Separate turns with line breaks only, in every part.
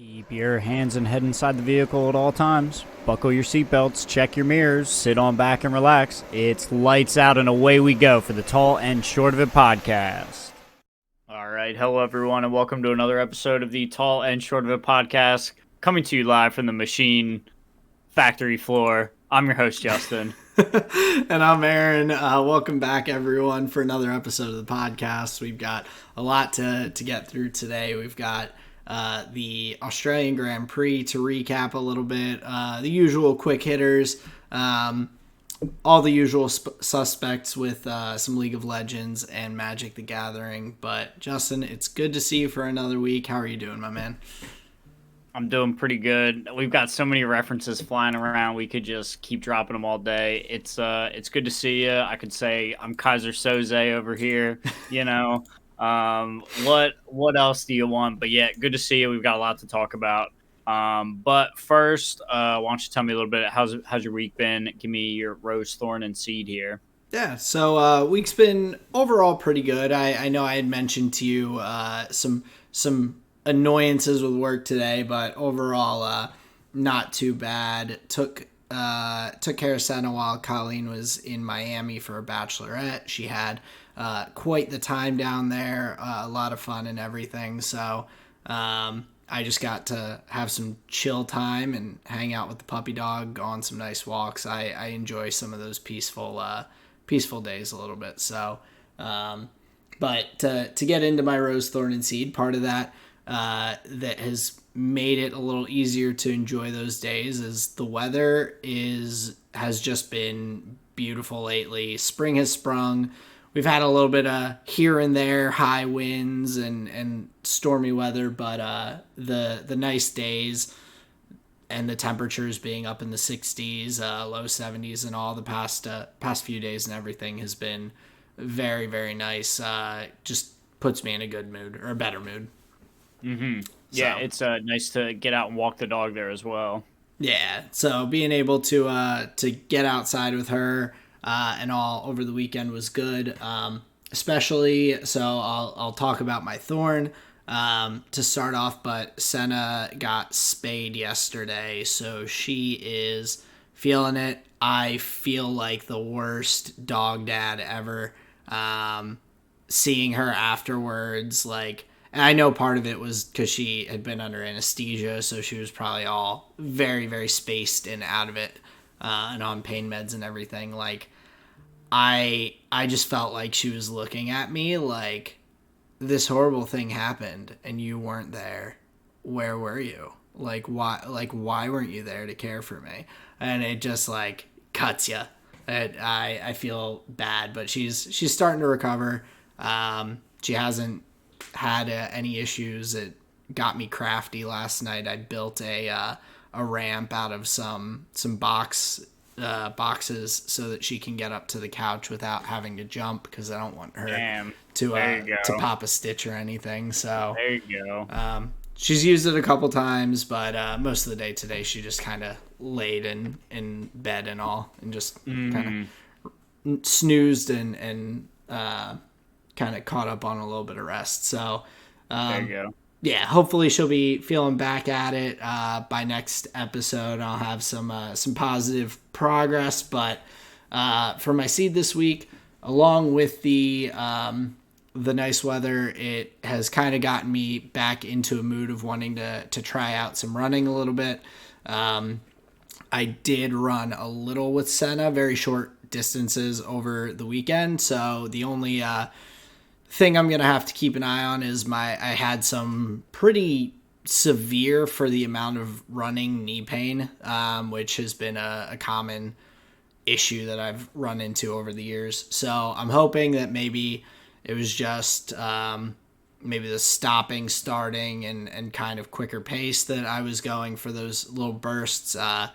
Keep your hands and head inside the vehicle at all times. Buckle your seatbelts, check your mirrors, sit on back and relax. It's lights out and away we go for the Tall and Short of It podcast. All right, hello everyone, and welcome to another episode of the Tall and Short of It podcast, coming to you live from the machine factory floor. I'm your host, Justin.
And I'm Aaron. Welcome back, everyone, for another episode of the podcast. We've got a lot to get through today. We've got the Australian Grand Prix to recap a little bit, the usual quick hitters, all the usual suspects with some League of Legends and Magic the Gathering. But Justin, it's good to see you for another week. How are you doing, my man?
I'm doing pretty good. We've got so many references flying around. We could just keep dropping them all day. It's good to see you. I could say I'm Kaiser Soze over here, you know. What else do you want? But yeah, good to see you. We've got a lot to talk about. But first, why don't you tell me a little bit, how's your week been? Give me your rose, thorn, and seed here.
Yeah, so week's been overall pretty good. I know I had mentioned to you some annoyances with work today, but overall not too bad. Took care of Senna while Colleen was in Miami for a bachelorette. She had quite the time down there, a lot of fun and everything. So I just got to have some chill time and hang out with the puppy dog, go on some nice walks. I enjoy some of those peaceful days a little bit. So, but to get into my rose, thorn, and seed, part of that that has made it a little easier to enjoy those days is the weather has just been beautiful lately. Spring has sprung. We've had a little bit of here and there high winds and stormy weather, but the nice days and the temperatures being up in the 60s, low 70s, and all the past few days and everything has been very, very nice. Just puts me in a good mood, or a better mood.
Mm-hmm. Yeah, so it's nice to get out and walk the dog there as well.
Yeah, so being able to get outside with her and all over the weekend was good. Especially, so I'll talk about my thorn to start off. But Senna got spayed yesterday, so she is feeling it. I feel like the worst dog dad ever. Seeing her afterwards, like. And I know part of it was because she had been under anesthesia, so she was probably all very, very spaced and out of it, and on pain meds and everything. Like, I just felt like she was looking at me like, this horrible thing happened and you weren't there. Where were you? Like, why weren't you there to care for me? And it just like cuts you. I feel bad, but she's starting to recover. She hasn't had any issues. It got me crafty last night. I built a ramp out of some boxes so that she can get up to the couch without having to jump, because I don't want her to pop a stitch or anything. So
there you go.
She's used it a couple times, but most of the day today she just kind of laid in bed and all, and just kind of snoozed and kind of caught up on a little bit of rest. So
there you go.
Yeah, hopefully she'll be feeling back at it by next episode. I'll have some positive progress. But for my seed this week, along with the nice weather, it has kind of gotten me back into a mood of wanting to try out some running a little bit. I did run a little with Senna, very short distances over the weekend. So the only thing I'm gonna have to keep an eye on is I had some pretty severe, for the amount of running, knee pain, which has been a common issue that I've run into over the years. So I'm hoping that maybe it was just maybe the stopping, starting, and kind of quicker pace that I was going for those little bursts. I'm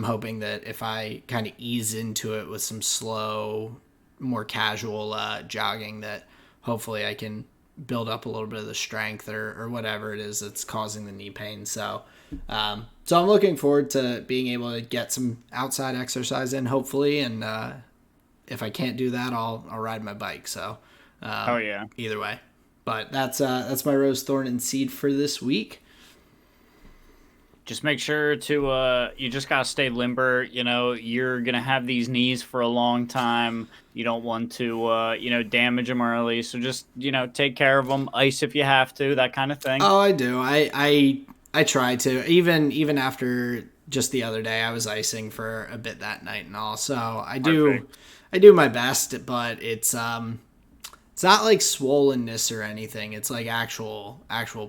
hoping that if I kind of ease into it with some slow, more casual jogging, that hopefully I can build up a little bit of the strength or whatever it is that's causing the knee pain. So I'm looking forward to being able to get some outside exercise in, hopefully. And if I can't do that, I'll ride my bike. So
Oh yeah.
either way. But that's my rose, thorn, and seed for this week.
just make sure to you just gotta stay limber. You're gonna have these knees for a long time. You don't want to damage them early. So just take care of them. Ice if you have to, that kind of thing.
Oh, I do. I try to. Even after just the other day, I was icing for a bit that night and all. So
Perfect.
I do my best, but it's not like swollenness or anything. It's like actual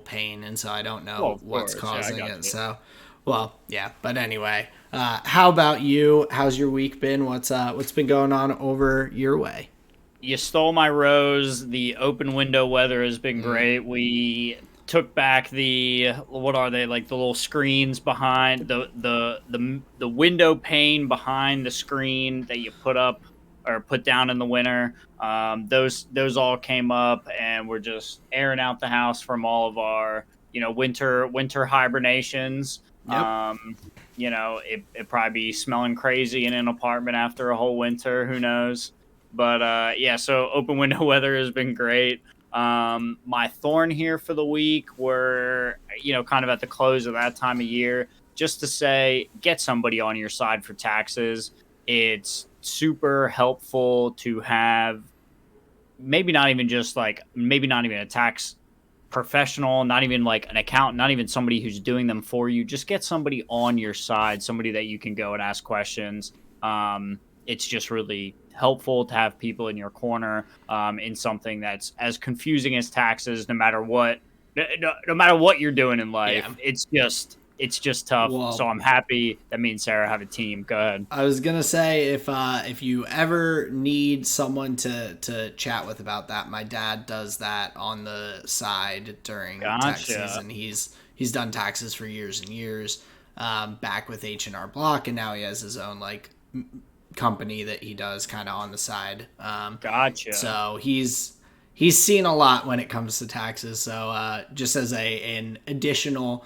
pain, and so I don't
Well,
know
of
what's
course, yeah, I
causing
got
it.
you.
So, well, yeah. But anyway, how about you? How's your week been? What's been going on over your way?
You stole my rose. The open window weather has been great. We took back the what are they, like the little screens behind the window pane behind the screen that you put up or put down in the winter. Those all came up, and we're just airing out the house from all of our winter hibernations.
Yep.
It probably be smelling crazy in an apartment after a whole winter. Who knows? But yeah, so open window weather has been great. My thorn here for the week were, kind of at the close of that time of year, just to say, get somebody on your side for taxes. It's super helpful to have maybe not even a tax professional, not even like an accountant, not even somebody who's doing them for you. Just get somebody on your side, somebody that you can go and ask questions. It's just really helpful to have people in your corner in something that's as confusing as taxes. No matter what you're doing in
Yeah.
life, it's just tough. So
Well,
I'm happy that me and Sarah have a team. Go ahead.
I was gonna say if you ever need someone to chat with about that, my dad does that on the side during tax
Gotcha.
season. He's done taxes for years and years, back with H&R Block, and now he has his own like company that he does kind of on the side.
Gotcha.
So he's seen a lot when it comes to taxes. So just as an additional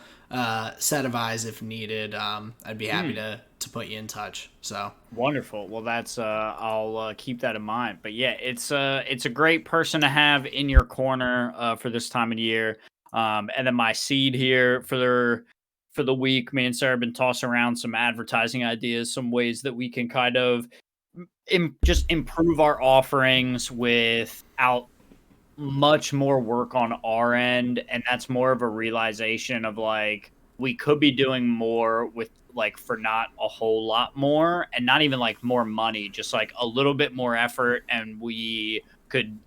set of eyes if needed, I'd be happy
Hmm.
to put you in touch. So
Wonderful. Well, that's I'll keep that in mind. But yeah, it's a great person to have in your corner for this time of year. And then my seed here for the week, me and Sarah have been tossing around some advertising ideas, some ways that we can kind of just improve our offerings without much more work on our end, and that's more of a realization of like we could be doing more with like for not a whole lot more, and not even like more money, just like a little bit more effort, and we could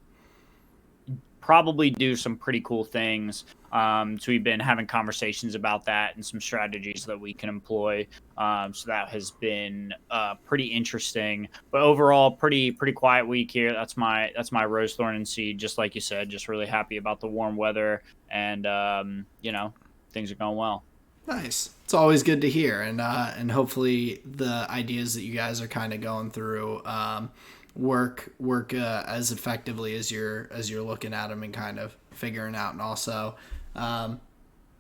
probably do some pretty cool things. So we've been having conversations about that and some strategies that we can employ. So that has been pretty interesting. But overall, pretty quiet week here. That's my rose thorn and seed. Just like you said, just really happy about the warm weather, and things are going well.
nice. It's always good to hear, and hopefully the ideas that you guys are kind of going through work as effectively as you're looking at them and kind of figuring out. And also, um,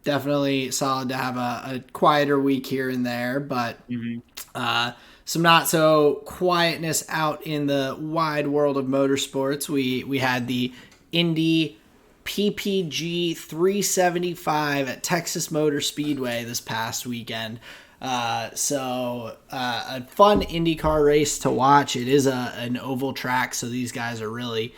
definitely solid to have a quieter week here and there, but
Hmm.
some not so quietness out in the wide world of motorsports. We had the Indy PPG 375 at Texas Motor Speedway this past weekend. A fun IndyCar race to watch. It is an oval track, so these guys are really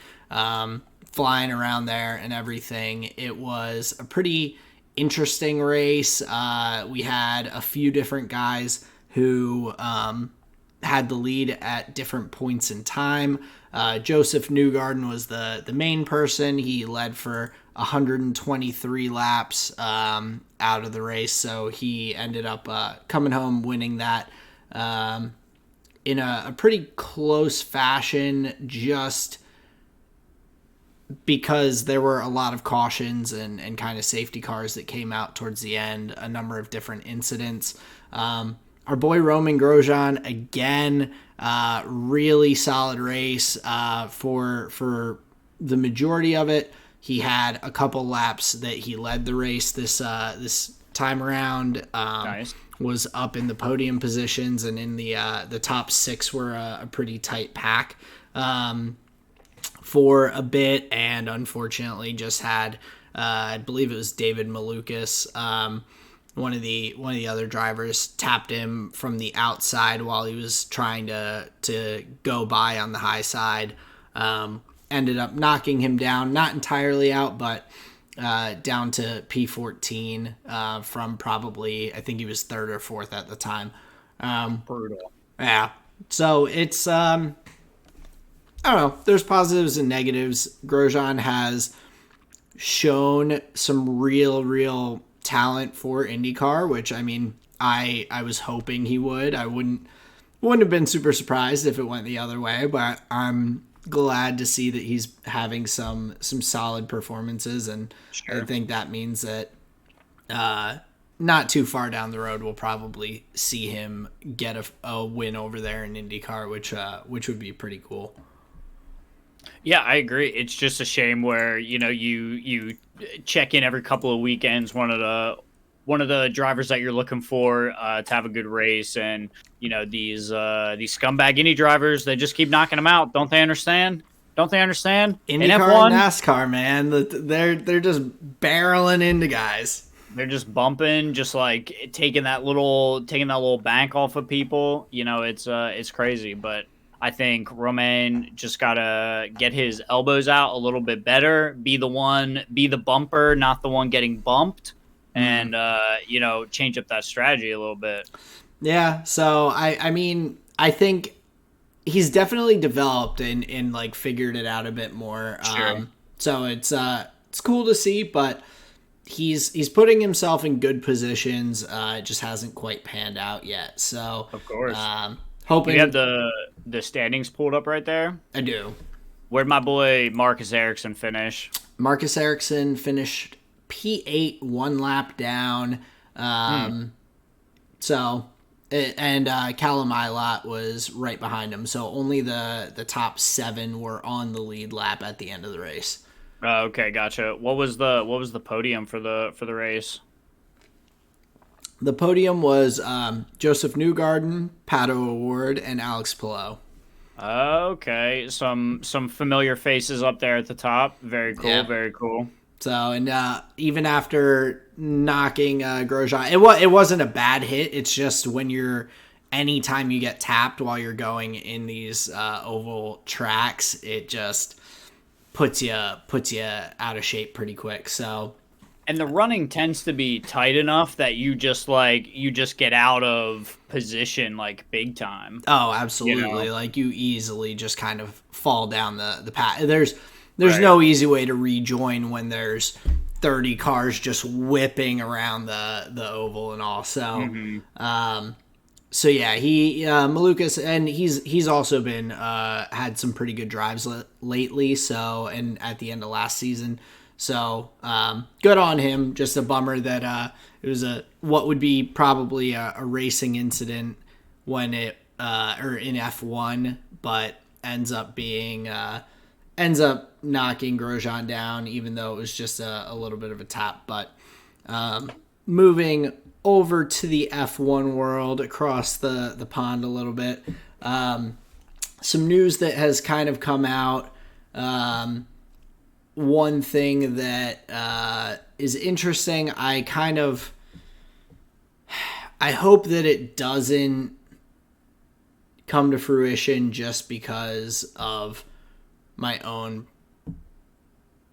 flying around there and everything. It was a pretty interesting race. We had a few different guys who had the lead at different points in time. Joseph Newgarden was the main person. He led for 123 laps out of the race, so he ended up coming home winning that in a pretty close fashion, just because there were a lot of cautions and kind of safety cars that came out towards the end, a number of different incidents. Our boy Roman Grosjean, again, really solid race for the majority of it. He had a couple laps that he led the race this time around.
Nice.
Was up in the podium positions, and in the top six were a pretty tight pack for a bit, and unfortunately just had I believe it was David Malukas one of the other drivers tapped him from the outside while he was trying to go by on the high side. Ended up knocking him down, not entirely out, but down to P14 from probably, I think he was third or fourth at the time.
Brutal.
Yeah. So it's, I don't know. There's positives and negatives. Grosjean has shown some real talent for IndyCar, which, I mean, I was hoping he would. I wouldn't have been super surprised if it went the other way, but I'm glad to see that he's having some solid performances, and sure. I think that means that not too far down the road we'll probably see him get a win over there in IndyCar, which would be pretty cool.
Yeah, I agree. It's just a shame where, you know, you check in every couple of weekends, one of the drivers that you're looking for to have a good race, and you know, these scumbag Indy drivers, they just keep knocking them out. Don't they understand? Don't they understand?
IndyCar and NASCAR, man, they're just barreling into guys.
They're just bumping, just like taking that little bank off of people. You know, it's crazy, but I think Romain just gotta get his elbows out a little bit better, be the bumper, not the one getting bumped, and you know, change up that strategy a little bit.
Yeah, so I mean, I think he's definitely developed and like figured it out a bit more.
Sure.
So it's cool to see, but he's putting himself in good positions. It just hasn't quite panned out yet. So
of course,
hoping.
You have the standings pulled up right there.
I do.
Where'd my boy Marcus Ericsson finish?
Marcus Ericsson finished P8, one lap down. So, and Callum Ilott was right behind him. So only the top 7 were on the lead lap at the end of the race.
Okay, gotcha. What was the podium for the race?
The podium was Joseph Newgarden, Pato O'Ward, and Alex Palou.
Okay, some familiar faces up there at the top. Very cool, yeah. Very cool.
So, and even after knocking Grosjean, it wasn't a bad hit. It's just anytime you get tapped while you're going in these oval tracks, it just puts you out of shape pretty quick. So,
and the running tends to be tight enough that you just get out of position like big time.
Oh, absolutely. You know? Like you easily just kind of fall down the path. There's no easy way to rejoin when there's 30 cars just whipping around the oval and all. So, so yeah, Malukas, and he's also been had some pretty good drives lately. So, and at the end of last season, so good on him. Just a bummer that it was what would be probably a racing incident when it or in F1, but ends up knocking Grosjean down, even though it was just a little bit of a tap. But moving over to the F1 world, across the pond a little bit, some news that has kind of come out. One thing that is interesting, I hope that it doesn't come to fruition just because of my own.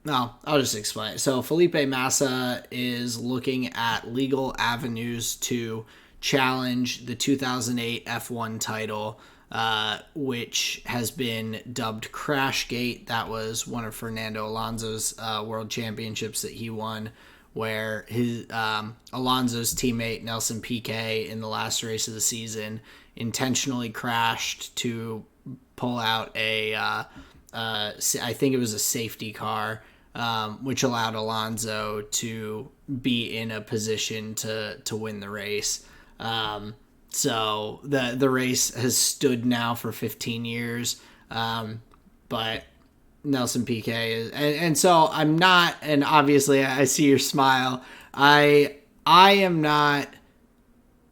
No, I'll just explain. So Felipe Massa is looking at legal avenues to challenge the 2008 F1 title, which has been dubbed Crashgate. That was one of Fernando Alonso's world championships that he won, where his Alonso's teammate Nelson Piquet in the last race of the season intentionally crashed to pull out I think it was a safety car, which allowed Alonso to be in a position to win the race. So the race has stood now for 15 years, but Nelson Piquet is, and so I'm not, and obviously I see your smile. I am not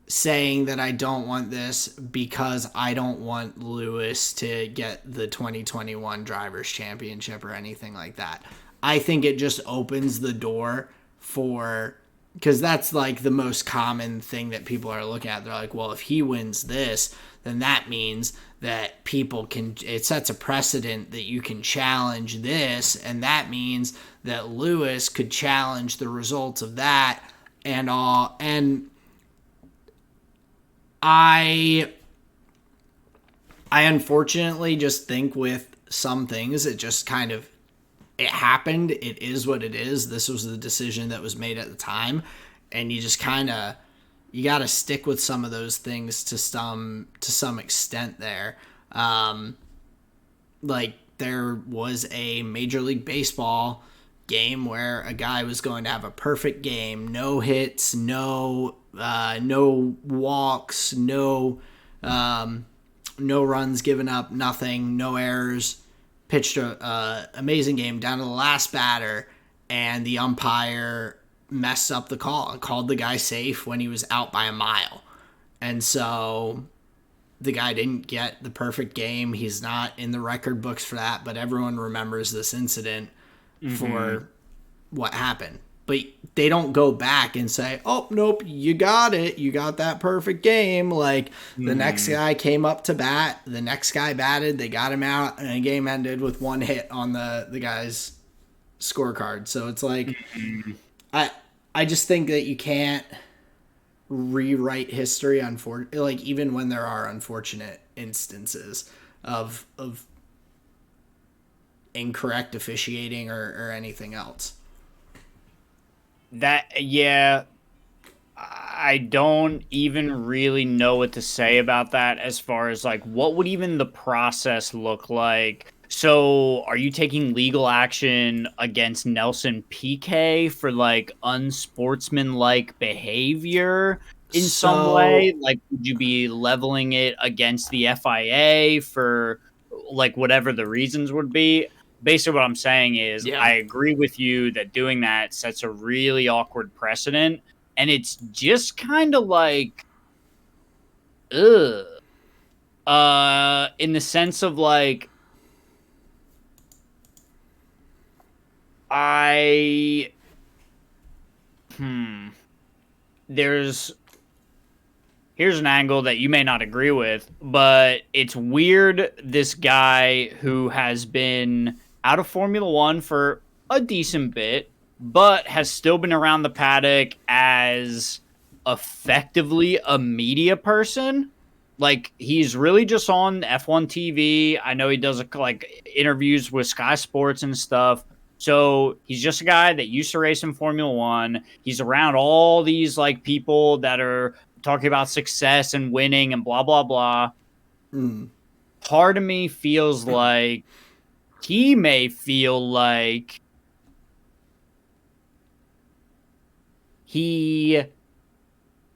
saying that I don't want this because I don't want Lewis to get the 2021 Drivers' Championship or anything like that. I think it just opens the door for because that's like the most common thing that people are looking at. They're like, well, if he wins this, then that means that people can, it sets a precedent that you can challenge this, and that means that Lewis could challenge the results of that and all. And I unfortunately just think with some things it just kind of, it happened. It is what it is. This was the decision that was made at the time, and you just kind of, you got to stick with some of those things to some extent there. Like there was a Major League Baseball game where a guy was going to have a perfect game, no hits, no walks, no runs given up, nothing, no errors, pitched a amazing game down to the last batter, and the umpire messed up the call and called the guy safe when he was out by a mile. And so the guy didn't get the perfect game. He's not in the record books for that, but everyone remembers this incident for what happened. But they don't go back and say, oh, nope, you got it. You got that perfect game. Like the next guy came up to bat, the next guy batted, they got him out, and the game ended with one hit on the guy's scorecard. So it's like, I just think that you can't rewrite history, like even when there are unfortunate instances of incorrect officiating or anything else.
Yeah, I don't even really know what to say about that as far as like what would even the process look like. So are you taking legal action against Nelson Piquet for like unsportsmanlike behavior in some way? Like would you be leveling it against the FIA for like whatever the reasons would be? Basically what I'm saying is I agree with you that doing that sets a really awkward precedent, and it's just kind of like in the sense of like here's an angle that you may not agree with, but it's weird. This guy who has been out of Formula One for a decent bit, but has still been around the paddock as effectively a media person. Like he's really just on F1 TV. I know he does like interviews with Sky Sports and stuff. So he's just a guy that used to race in Formula One. He's around all these like people that are talking about success and winning and blah, blah, blah. Part of me feels like he may feel like he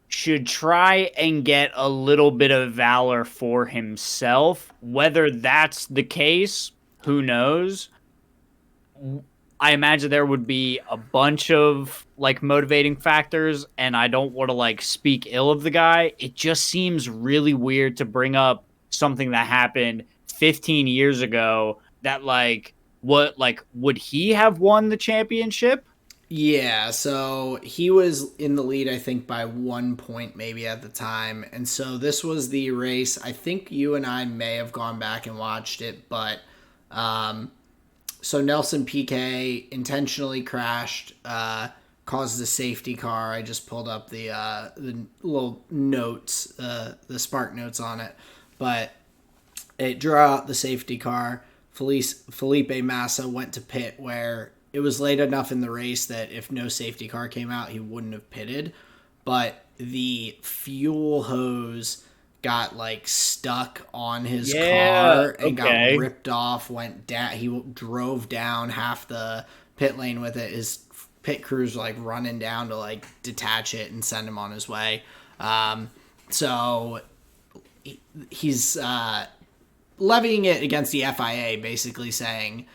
should try and get a little bit of valor for himself. Whether that's the case, who knows? I imagine there would be a bunch of like motivating factors, and I don't want to like speak ill of the guy. It just seems really weird to bring up something that happened 15 years ago that like would he have won the championship?
Yeah, so he was in the lead, I think, by 1 point maybe at the time. And so this was the race. I think you and I may have gone back and watched it, but so Nelson Piquet intentionally crashed, caused a safety car. I just pulled up the little notes, the spark notes on it. But it drew out the safety car. Felipe Massa went to pit where it was late enough in the race that if no safety car came out, he wouldn't have pitted. But the fuel hose got like stuck on his car and got ripped off, went down. He drove down half the pit lane with it. His pit crews like running down to like detach it and send him on his way. So he's levying it against the FIA, basically saying,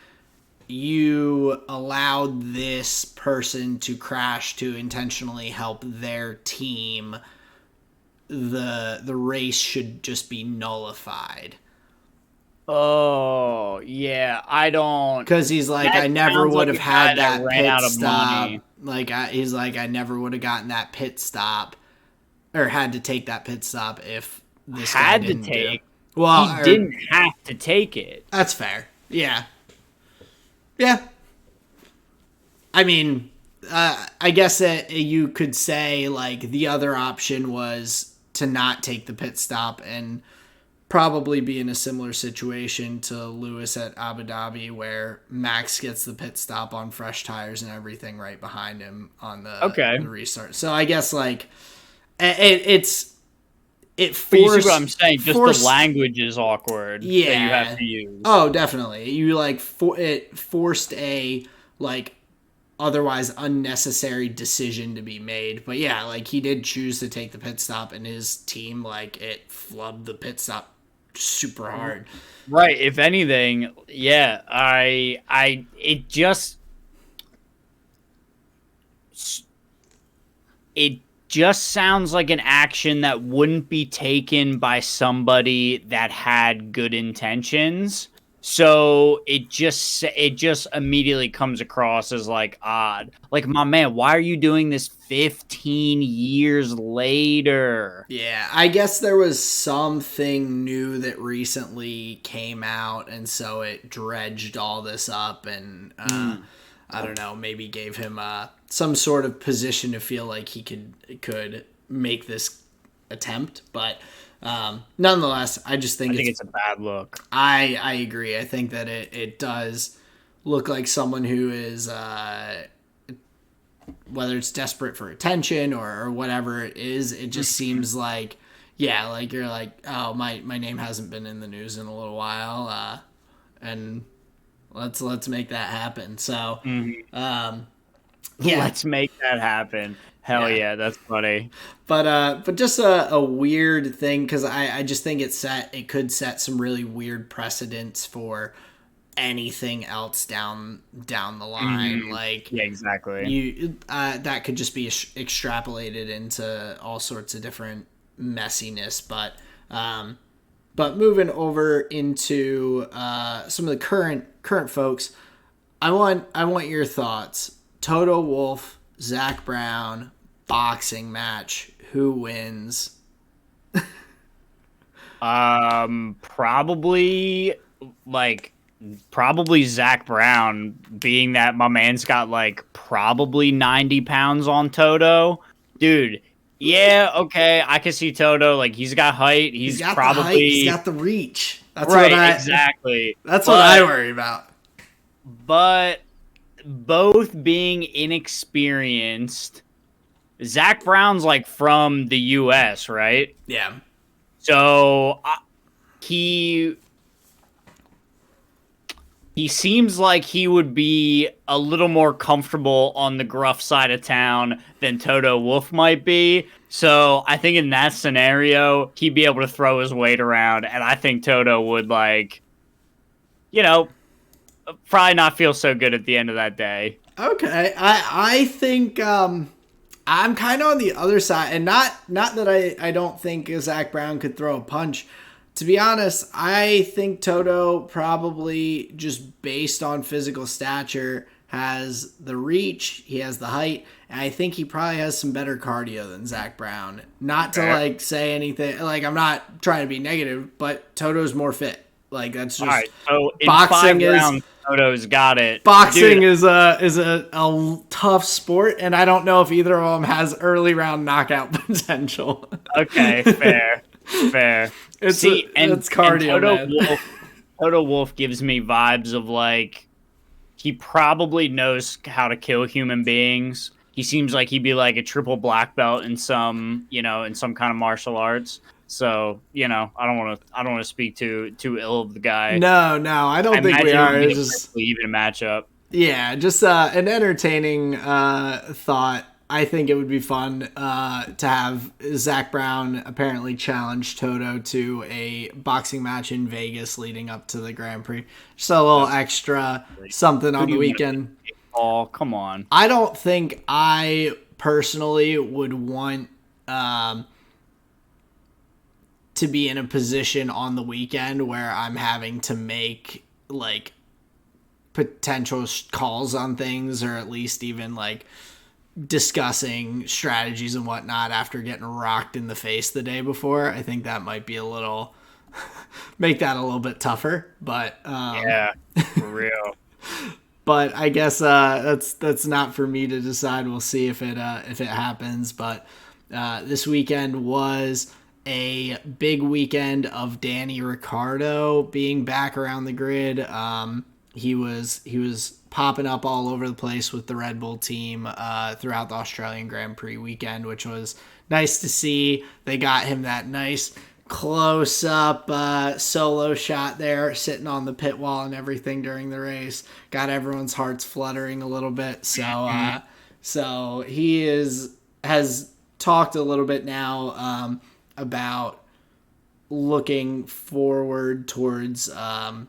you allowed this person to crash to intentionally help their team. The race should just be nullified.
Oh, yeah. I don't.
Because he's like,
That
I never
sounds
would
like
have
a guy
had
that
that
ran
pit
out of
stop.
money.
Like, he's like, I never would have gotten that pit stop or had to take that pit stop if this guy
Had to
didn't do.
take.
Well,
He didn't have to take it.
that's fair. Yeah. Yeah. I mean, I guess that you could say like the other option was to not take the pit stop and probably be in a similar situation to Lewis at Abu Dhabi, where Max gets the pit stop on fresh tires and everything right behind him on the restart. So I guess like it
But you see
forced.
what I'm saying? Just the language is awkward that you have
Yeah.
to use.
Oh, definitely. You like it forced a like otherwise unnecessary decision to be made. But yeah, like he did choose to take the pit stop, and his team like it flubbed the pit stop super hard.
Right. If anything, yeah, it just sounds like an action that wouldn't be taken by somebody that had good intentions. So it just immediately comes across as like odd. Like, my man, why are you doing this 15 years later?
Yeah, I guess there was something new that recently came out, and so it dredged all this up, and I don't know, maybe gave him some sort of position to feel like he could make this attempt. But nonetheless, I just think
it's a bad look.
I agree. I think that it does look like someone who is whether it's desperate for attention or whatever it is, it just seems like, yeah, like you're like, oh, my name hasn't been in the news in a little while, and let's make that happen. So,
yeah, let's make that happen. Hell yeah, that's funny.
But just a weird thing, because I just think it could set some really weird precedents for anything else down the line. Like,
yeah, exactly.
You that could just be extrapolated into all sorts of different messiness. But moving over into some of the current folks, I want your thoughts. Toto Wolff, Zach Brown, boxing match. Who wins?
Probably Zach Brown, being that my man's got like probably 90 pounds on Toto. Dude, yeah, okay, I can see Toto. Like, he's got height. He's
got
probably
the height, he's got the reach. That's
right, exactly.
That's what I worry about.
But both being inexperienced, Zach Brown's like from the U.S., right?
Yeah.
So he seems like he would be a little more comfortable on the gruff side of town than Toto Wolff might be. So I think in that scenario, he'd be able to throw his weight around, and I think Toto would, like, probably not feel so good at the end of that day.
Okay, I think I'm kind of on the other side, and not that I don't think Zach Brown could throw a punch. To be honest, I think Toto probably, just based on physical stature, has the reach, he has the height, and I think he probably has some better cardio than Zach Brown. Not to like say anything, like, I'm not trying to be negative, but Toto's more fit. Like, that's just, all right.
So in boxing 5 rounds, Toto's got it.
Boxing is a tough sport, and I don't know if either of them has early round knockout potential.
Okay, fair. It's cardio, and Toto Wolff gives me vibes of, like, he probably knows how to kill human beings. He seems like he'd be like a triple black belt in some kind of martial arts. So, I don't want to speak too ill of the guy.
No, I don't think we are.
It's just even a matchup.
Yeah, just an entertaining thought. I think it would be fun to have Zach Brown apparently challenge Toto to a boxing match in Vegas leading up to the Grand Prix. Just a little extra something on the weekend.
Oh, come on.
I don't think I personally would want to be in a position on the weekend where I'm having to make like potential calls on things, or at least even like discussing strategies and whatnot after getting rocked in the face the day before. I think that might be a little make that a little bit tougher, but
Yeah, for real.
but I guess that's not for me to decide. We'll see if it happens. But this weekend was a big weekend of Danny Ricciardo being back around the grid. He was popping up all over the place with the Red Bull team throughout the Australian Grand Prix weekend, which was nice to see. They got him that nice close up solo shot there, sitting on the pit wall and everything during the race. Got everyone's hearts fluttering a little bit. So he has talked a little bit now about looking forward towards an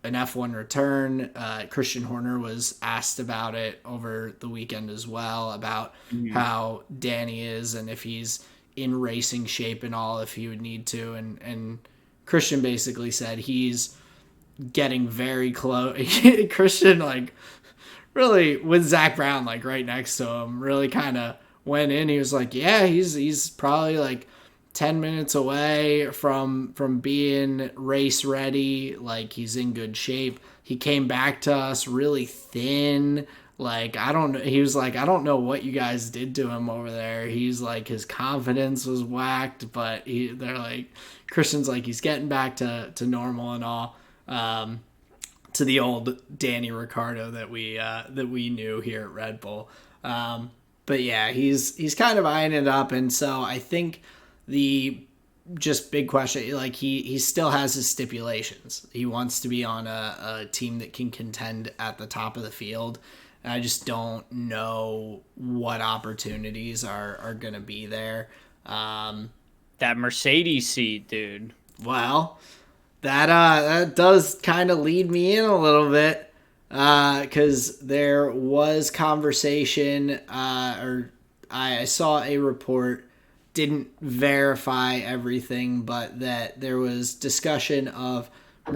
F1 return. Christian Horner was asked about it over the weekend as well, about how Danny is and if he's in racing shape and all, if he would need to. And Christian basically said he's getting very close. Christian, like, really, with Zach Brown, like, right next to him, really kind of went in. He was like, yeah, he's probably, like, 10 minutes away from being race ready. Like, he's in good shape. He came back to us really thin. Like, he was like, I don't know what you guys did to him over there. He's like, his confidence was whacked, but they're like, Christian's like, he's getting back to normal and all, to the old Danny Ricciardo that we knew here at Red Bull. But yeah, he's kind of eyeing it up. And so I think the just big question, like he still has his stipulations. He wants to be on a team that can contend at the top of the field. And I just don't know what opportunities are going to be there.
That Mercedes seat, dude.
Well, that does kind of lead me in a little bit, because there was conversation, or I saw a report, didn't verify everything, but that there was discussion of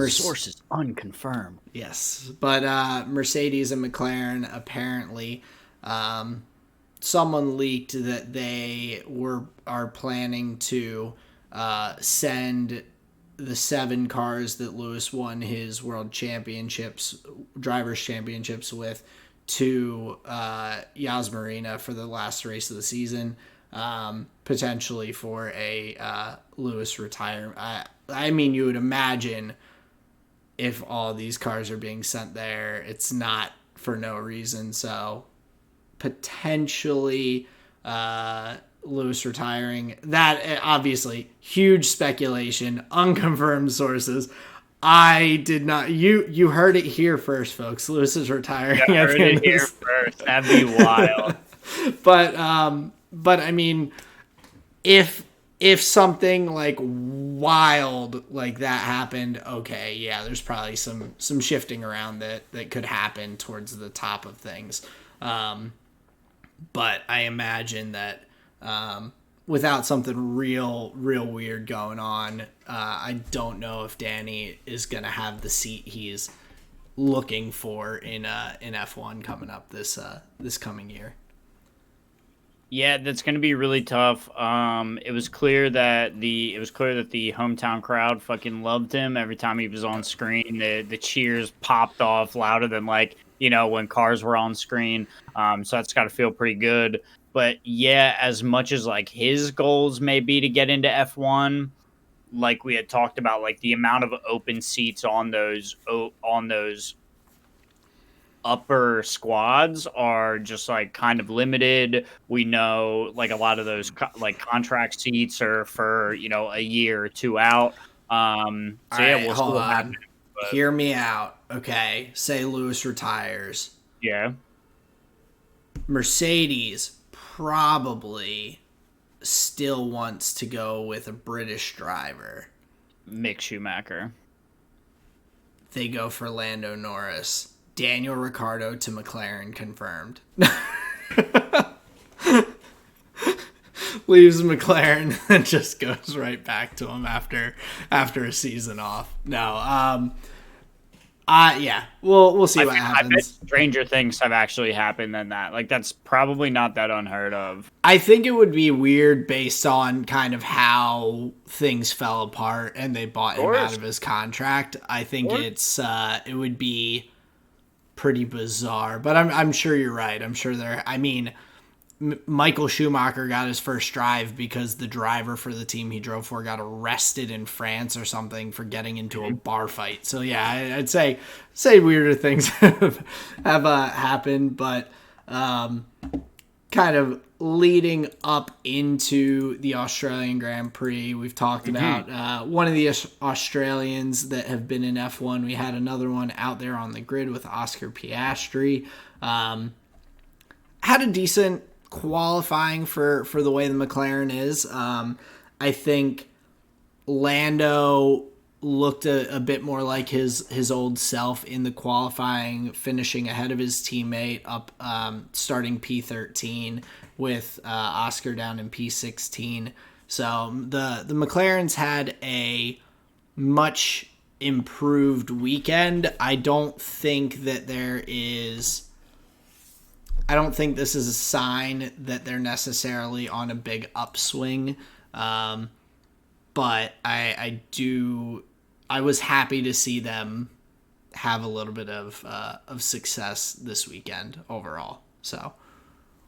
sources unconfirmed.
Yes, but Mercedes and McLaren apparently, someone leaked that they are planning to send the 7 cars that Lewis won his world championships, drivers championships with, to Yas Marina for the last race of the season, potentially for a Lewis retirement. I mean, you would imagine if all these cars are being sent there, it's not for no reason. So potentially Lewis retiring. That obviously huge speculation, unconfirmed sources. I did not. You heard it here first, folks. Lewis is retiring.
You heard it here first. That'd be wild.
But I mean, if something like wild like that happened, okay, yeah, there's probably some shifting around that could happen towards the top of things. But I imagine that without something real weird going on, I don't know if Danny is going to have the seat he's looking for in F1 coming up this coming year.
Yeah, that's going to be really tough. It was clear that the hometown crowd fucking loved him every time he was on screen. The cheers popped off louder than, like, when cars were on screen. So that's got to feel pretty good. But yeah, as much as like his goals may be to get into F1, like we had talked about, like the amount of open seats on those upper squads are just like kind of limited. We know like a lot of those like contract seats are for a year or two out.
We'll see what happens. Hear me out. Okay, say Lewis retires.
Yeah.
Mercedes probably still wants to go with a British driver.
Mick Schumacher.
They go for Lando Norris. Daniel Ricciardo to leaves McLaren and just goes right back to him after a season off. No, yeah, we'll see what happens.
I bet stranger things have actually happened than that. Like, that's probably not that unheard of.
I think it would be weird based on kind of how things fell apart and they bought him out of his contract. I think it would be pretty bizarre, but I'm sure you're right. I'm sure Michael Schumacher got his first drive because the driver for the team he drove for got arrested in France or something for getting into a bar fight. So yeah, I'd say weirder things have happened, but kind of leading up into the Australian Grand Prix, we've talked about one of the Australians that have been in F1. We had another one out there on the grid with Oscar Piastri. Had a decent qualifying for the way the McLaren is. I think Lando looked a bit more like his old self in the qualifying, finishing ahead of his teammate up, starting P13 with Oscar down in P16. So the McLarens had a much improved weekend. I don't think this is a sign that they're necessarily on a big upswing. But I was happy to see them have a little bit of success this weekend overall. So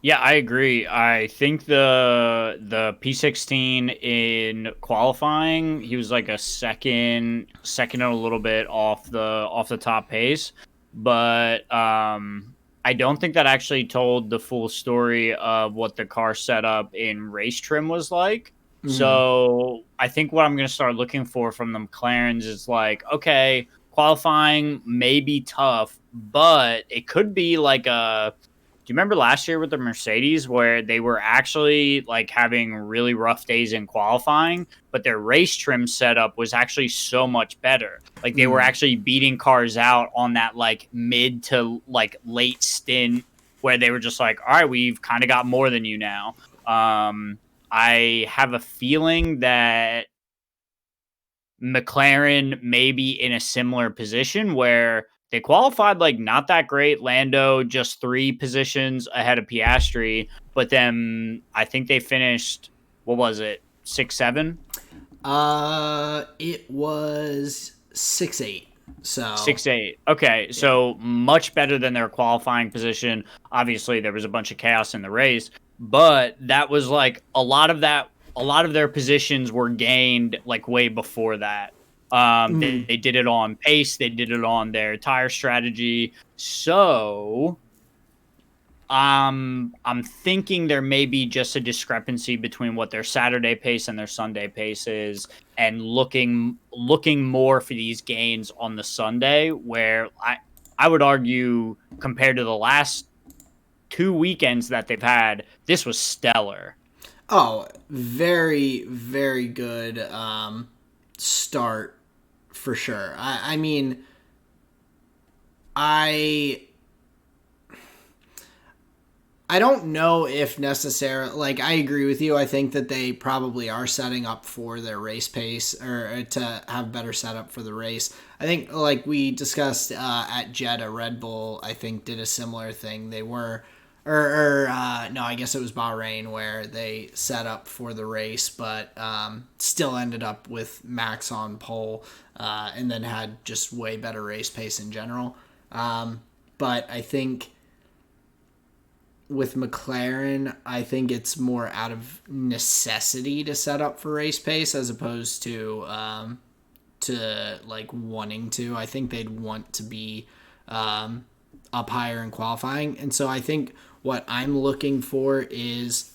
yeah, I agree. I think the P16 in qualifying, he was like a second and a little bit off the top pace, but I don't think that actually told the full story of what the car setup in race trim was like. Mm-hmm. So I think what I'm going to start looking for from the McLarens is like, okay, qualifying may be tough, but it could be like do you remember last year with the Mercedes where they were actually like having really rough days in qualifying, but their race trim setup was actually so much better. Like they were actually beating cars out on that like mid to like late stint where they were just like, all right, we've kind of got more than you now. I have a feeling that McLaren may be in a similar position where they qualified like not that great. Lando just 3 positions ahead of Piastri, but then I think they finished, what was it, 6-7?
It was 6-8. So
6-8. Okay, yeah. So much better than their qualifying position. Obviously, there was a bunch of chaos in the race, but that was like a lot of their positions were gained like way before that. They did it on pace. They did it on their tire strategy. So I'm thinking there may be just a discrepancy between what their Saturday pace and their Sunday pace is, and looking more for these gains on the Sunday, where I would argue compared to the last 2 weekends that they've had, this was stellar.
Oh, very, very good start for sure. I mean, I don't know if necessarily, like, I agree with you. I think that they probably are setting up for their race pace or to have better setup for the race. I think, like we discussed at Jeddah, Red Bull, I think, did a similar thing. They were, no, I guess it was Bahrain where they set up for the race, but still ended up with Max on pole and then had just way better race pace in general. But I think with McLaren, I think it's more out of necessity to set up for race pace as opposed to like wanting to. I think they'd want to be up higher in qualifying. And so I think what I'm looking for is,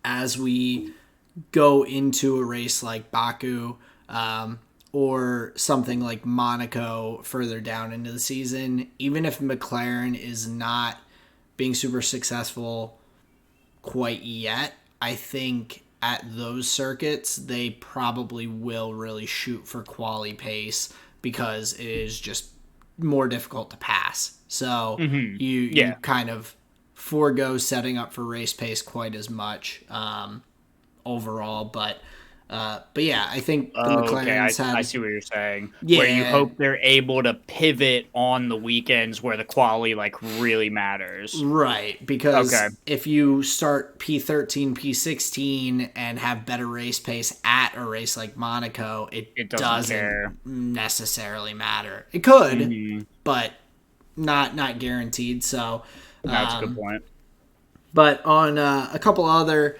as we go into a race like Baku or something like Monaco further down into the season, even if McLaren is not being super successful quite yet, I think at those circuits they probably will really shoot for quali pace because it is just more difficult to pass. So you kind of forego setting up for race pace quite as much. overall. But yeah, I think the
Oh, okay,
McLarens
I
had,
see what you're saying. Where you
yeah,
hope they're able to pivot on the weekends where the quality like really matters.
right,
Okay,
because if you start P13, P16 and have better race pace at a race like Monaco, it
it doesn't
doesn't
care.
necessarily matter. It could,
Hmm.
but not guaranteed. So,
That's a good point.
but on a couple other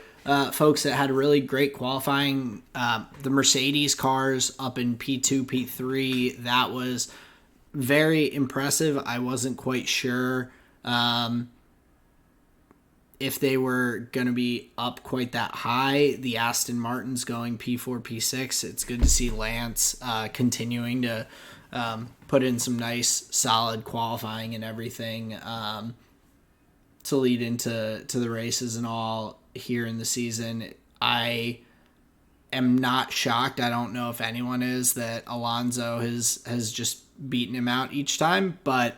folks that had really great qualifying, the Mercedes cars up in P2, P3, that was very impressive. I wasn't quite sure if they were going to be up quite that high. The Aston Martin's going P4, P6. It's good to see Lance continuing to put in some nice, solid qualifying and everything to lead into the races and all here in the season. I am not shocked. I don't know if anyone is that Alonso has just beaten him out each time, but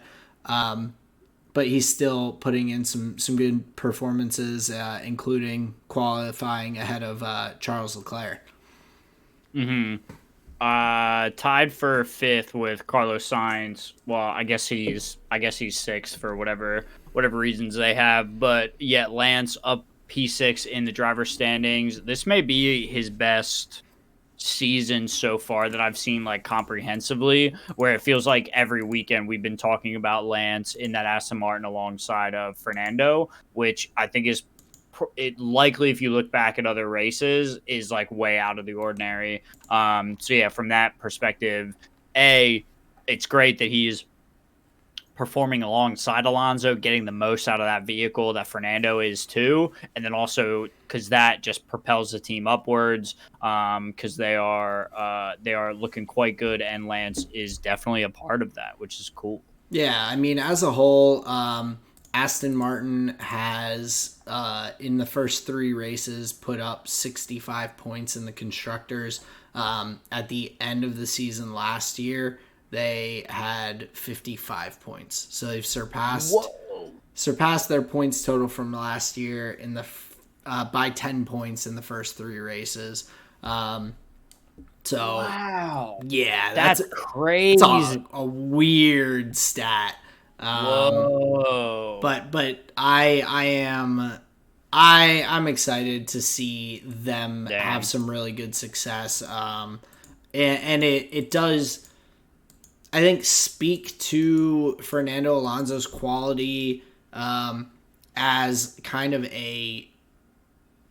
he's still putting in some good performances, including qualifying ahead of Charles Leclerc.
Tied for fifth with Carlos Sainz. Well, I guess he's sixth for whatever reasons they have. But yet Lance up P6 in the driver's standings. This may be his best season so far that I've seen like comprehensively, where it feels like every weekend we've been talking about Lance in that Aston Martin alongside of Fernando, which I think is it likely, if you look back at other races, is like way out of the ordinary. So yeah, from that perspective, it's great that he's performing alongside Alonso, getting the most out of that vehicle that Fernando is too, and then also because that just propels the team upwards. Because they are looking quite good, and Lance is definitely a part of that, which is cool.
Yeah, I mean, as a whole, Aston Martin has, in the first three races, put up 65 points in the constructors. At the end of the season last year, they had 55 points. So they've surpassed their points total from last year in the by 10 points in the first three races. So
Wow,
yeah,
that's crazy.
it's a weird stat.
Whoa.
But I'm excited to see them have some really good success. And it does, I think, speak to Fernando Alonso's quality as kind of a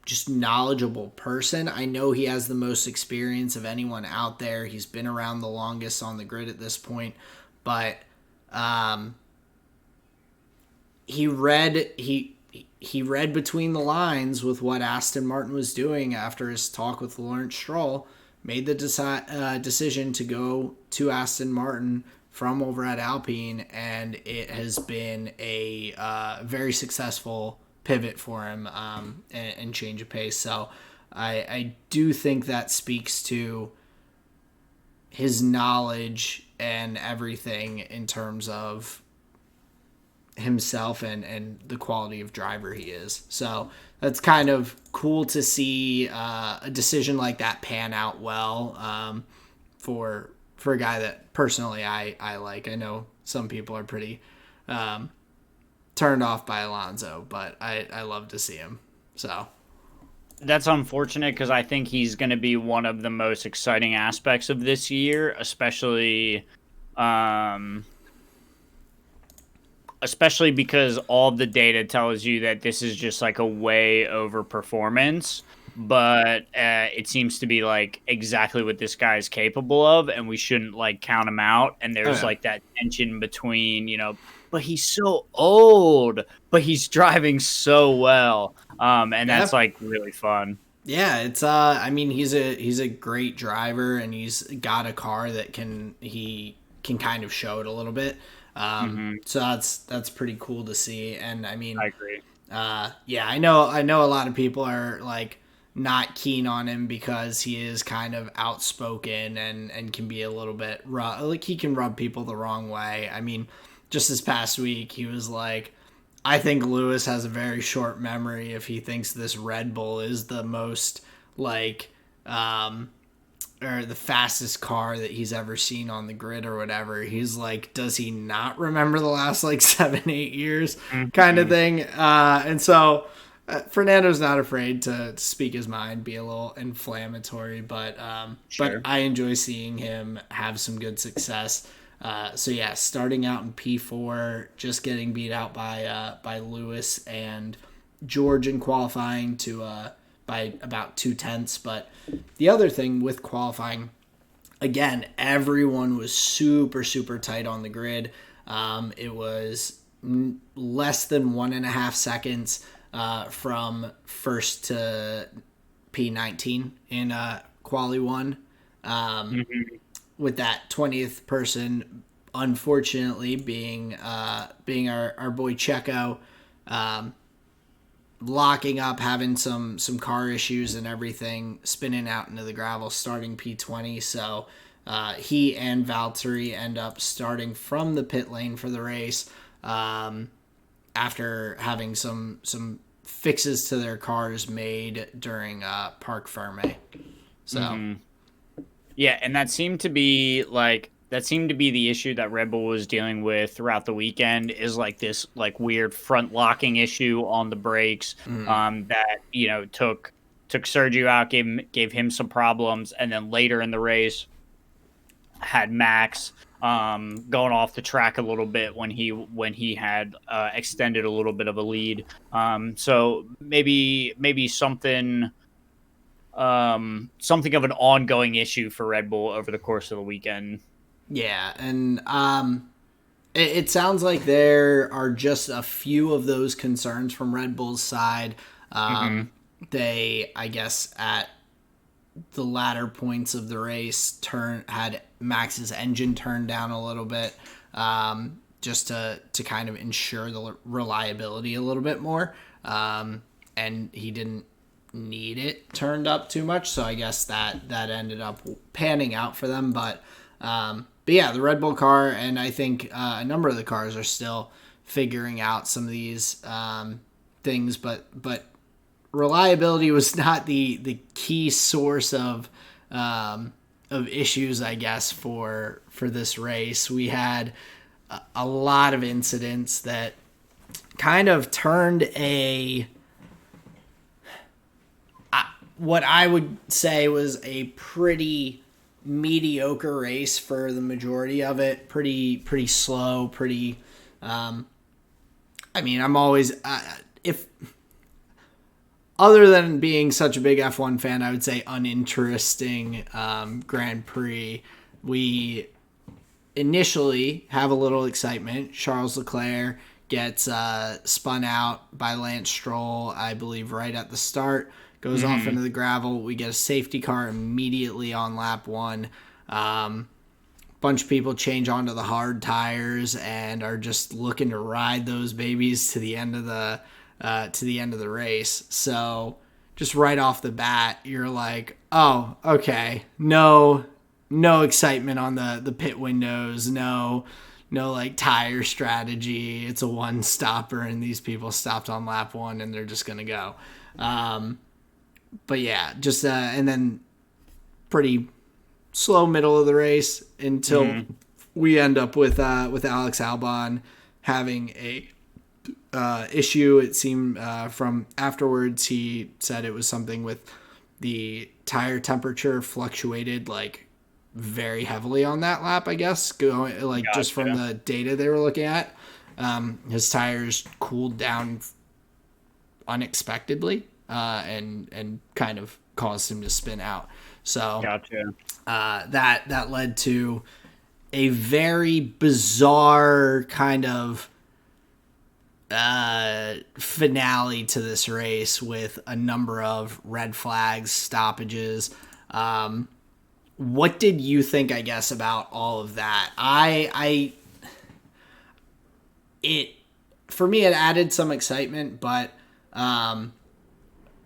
just knowledgeable person. I know he has the most experience of anyone out there. He's been around the longest on the grid at this point, but he read between the lines with what Aston Martin was doing after his talk with Lawrence Stroll, made the decision to go to Aston Martin from over at Alpine, and it has been a very successful pivot for him and change of pace. So I do think that speaks to his knowledge and everything in terms of himself and the quality of driver he is. So that's kind of cool to see a decision like that pan out well for a guy that personally I like. I know some people are pretty turned off by Alonso, but I love to see him. So
that's unfortunate because I think he's going to be one of the most exciting aspects of this year, especially because all the data tells you that this is just like a way over performance. But it seems to be like exactly what this guy is capable of, and we shouldn't like count him out. And there's like that tension between, but he's so old, but he's driving so well. And that's like really fun.
Yeah, it's I mean, he's a great driver, and he's got a car that he can kind of show it a little bit. So that's pretty cool to see. And I mean,
I agree.
Yeah, I know a lot of people are like not keen on him because he is kind of outspoken and can be a little bit like he can rub people the wrong way. I mean, just this past week he was like, I think Lewis has a very short memory if he thinks this Red Bull is the most like or the fastest car that he's ever seen on the grid or whatever. He's like, does he not remember the last like 7-8 years kind of thing? And so Fernando's not afraid to speak his mind, be a little inflammatory, but I enjoy seeing him have some good success. So yeah, starting out in P4, just getting beat out by Lewis and George in qualifying by about 0.2. But the other thing with qualifying, again, everyone was super, super tight on the grid. It was less than 1.5 seconds from first to P19 in Quali 1. With that 20th person, unfortunately, being our boy Checo, locking up, having some car issues and everything, spinning out into the gravel, starting P20. So he and Valtteri end up starting from the pit lane for the race after having some fixes to their cars made during Parc Ferme. So
yeah, and that seemed to be the issue that Red Bull was dealing with throughout the weekend, is like this like weird front locking issue on the brakes that, you know, took Sergio out, gave him some problems, and then later in the race had Max going off the track a little bit when he had extended a little bit of a lead. So maybe something of an ongoing issue for Red Bull over the course of the weekend.
Yeah, and it sounds like there are just a few of those concerns from Red Bull's side. They, I guess, at the latter points of the race, had Max's engine turned down a little bit, just to kind of ensure the reliability a little bit more. And he didn't need it turned up too much, so I guess that ended up panning out for them. But yeah, the Red Bull car, and I think a number of the cars are still figuring out some of these things, but reliability was not the key source of issues, I guess, for this race. We had a lot of incidents that kind of turned what I would say was a pretty mediocre race for the majority of it. Pretty slow, pretty I mean, I'm always if other than being such a big F1 fan, I would say uninteresting Grand Prix. We initially have a little excitement. Charles Leclerc gets spun out by Lance Stroll, I believe, right at the start. Goes off into the gravel. We get a safety car immediately on lap 1. Bunch of people change onto the hard tires and are just looking to ride those babies to the end of the race. So just right off the bat, you're like, oh, okay, no excitement on the pit windows, no like tire strategy. It's a one stopper, and these people stopped on lap 1 and they're just gonna go. But yeah, just and then pretty slow middle of the race until we end up with Alex Albon having a issue. It seemed from afterwards, he said it was something with the tire temperature fluctuated like very heavily on that lap, I guess, going like just from the data they were looking at. His tires cooled down unexpectedly and kind of caused him to spin out. So that led to a very bizarre kind of finale to this race with a number of red flags, stoppages. What did you think, I guess, about all of that? For me, it added some excitement, but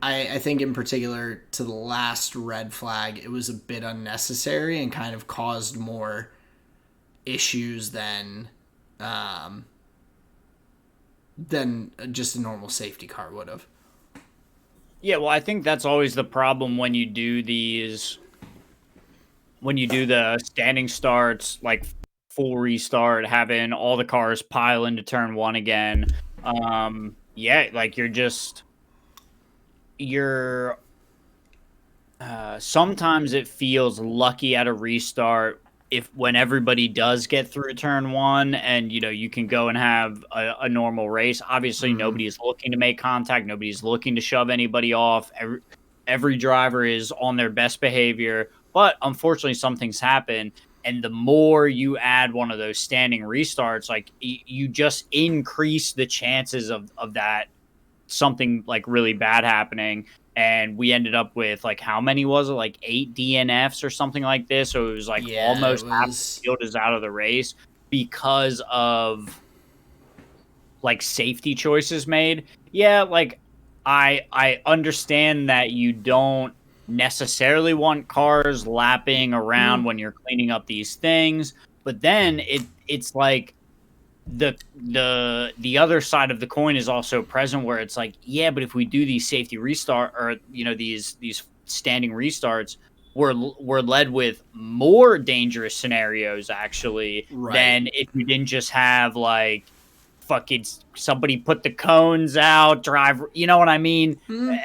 I think in particular to the last red flag, it was a bit unnecessary and kind of caused more issues than just a normal safety car would have.
Yeah, well, I think that's always the problem when you do the standing starts, like full restart, having all the cars pile into turn one again. Yeah, like you're sometimes it feels lucky at a restart if when everybody does get through turn one and you can go and have a normal race. Obviously,
Mm-hmm.
nobody's looking to make contact, nobody's looking to shove anybody off. Every driver is on their best behavior, but unfortunately, some things happen. And the more you add one of those standing restarts, like you just increase the chances of that something like really bad happening. And we ended up with like how many was it? Like 8 DNFs or something like this. So it was like
Yeah, it
almost half the
was.
field is out of the race because of like safety choices made. Yeah, like I understand that you don't necessarily want cars lapping around
Mm,
when you're cleaning up these things, but then it's like the other side of the coin is also present where it's like, yeah, but if we do these safety restart or these standing restarts, we're led with more dangerous scenarios actually
right.
than if you didn't just have like fucking somebody put the cones out, drive, you know what I mean?
Mm,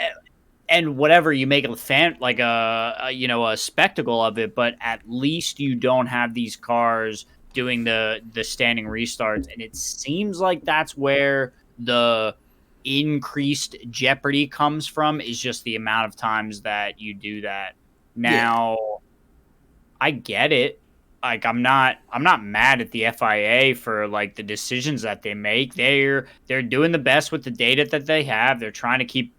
And whatever you make a fan like a spectacle of it, but at least you don't have these cars doing the standing restarts, and it seems like that's where the increased jeopardy comes from, is just the amount of times that you do that.
yeah.
Now I get it. Like I'm not mad at the FIA for like the decisions that they make. They're doing the best with the data that they have. They're trying to keep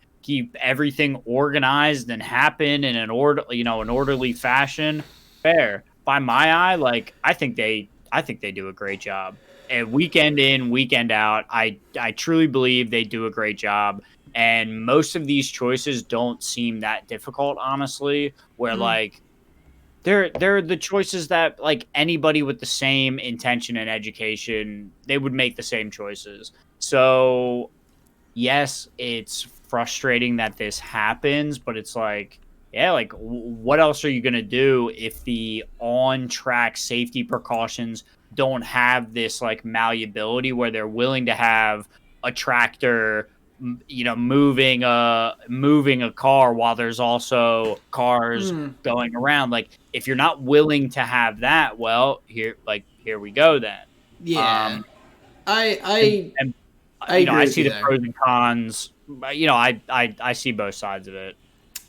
everything organized and happen in an orderly fashion. Fair. By my eye, like I think they do a great job. And weekend in, weekend out, I truly believe they do a great job. And most of these choices don't seem that difficult, honestly. Where
Mm,
like they're the choices that, like, anybody with the same intention and education, they would make the same choices. So, yes, it's frustrating that this happens, but it's like, yeah, like, what else are you gonna do if the on-track safety precautions don't have this, like, malleability where they're willing to have a tractor, moving a car while there's also cars
mm,
going around. Like, if you're not willing to have that, well, here we go then.
yeah.
Um,
I
and
I
and
I
I
agree with
see
you
the
there.
pros and cons. But, I see both sides of it.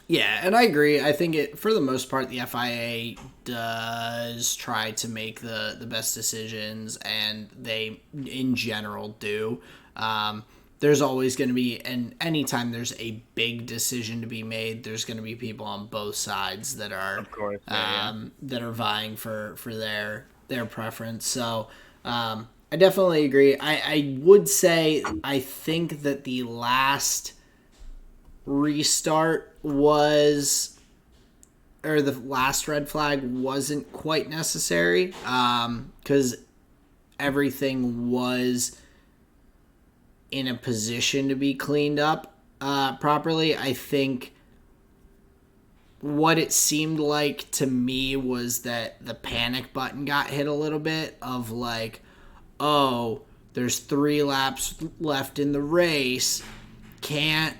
Yeah, and I agree. I think it for the most part the FIA does try to make the best decisions, and they in general do. There's always going to be, and anytime there's a big decision to be made, there's going to be people on both sides
Of course, yeah, yeah.
that are vying for their preference. So I definitely agree. I would say I think that the last restart was, or the last red flag wasn't quite necessary because everything was in a position to be cleaned up properly. I think what it seemed like to me was that the panic button got hit a little bit of like, oh, there's 3 laps left in the race, can't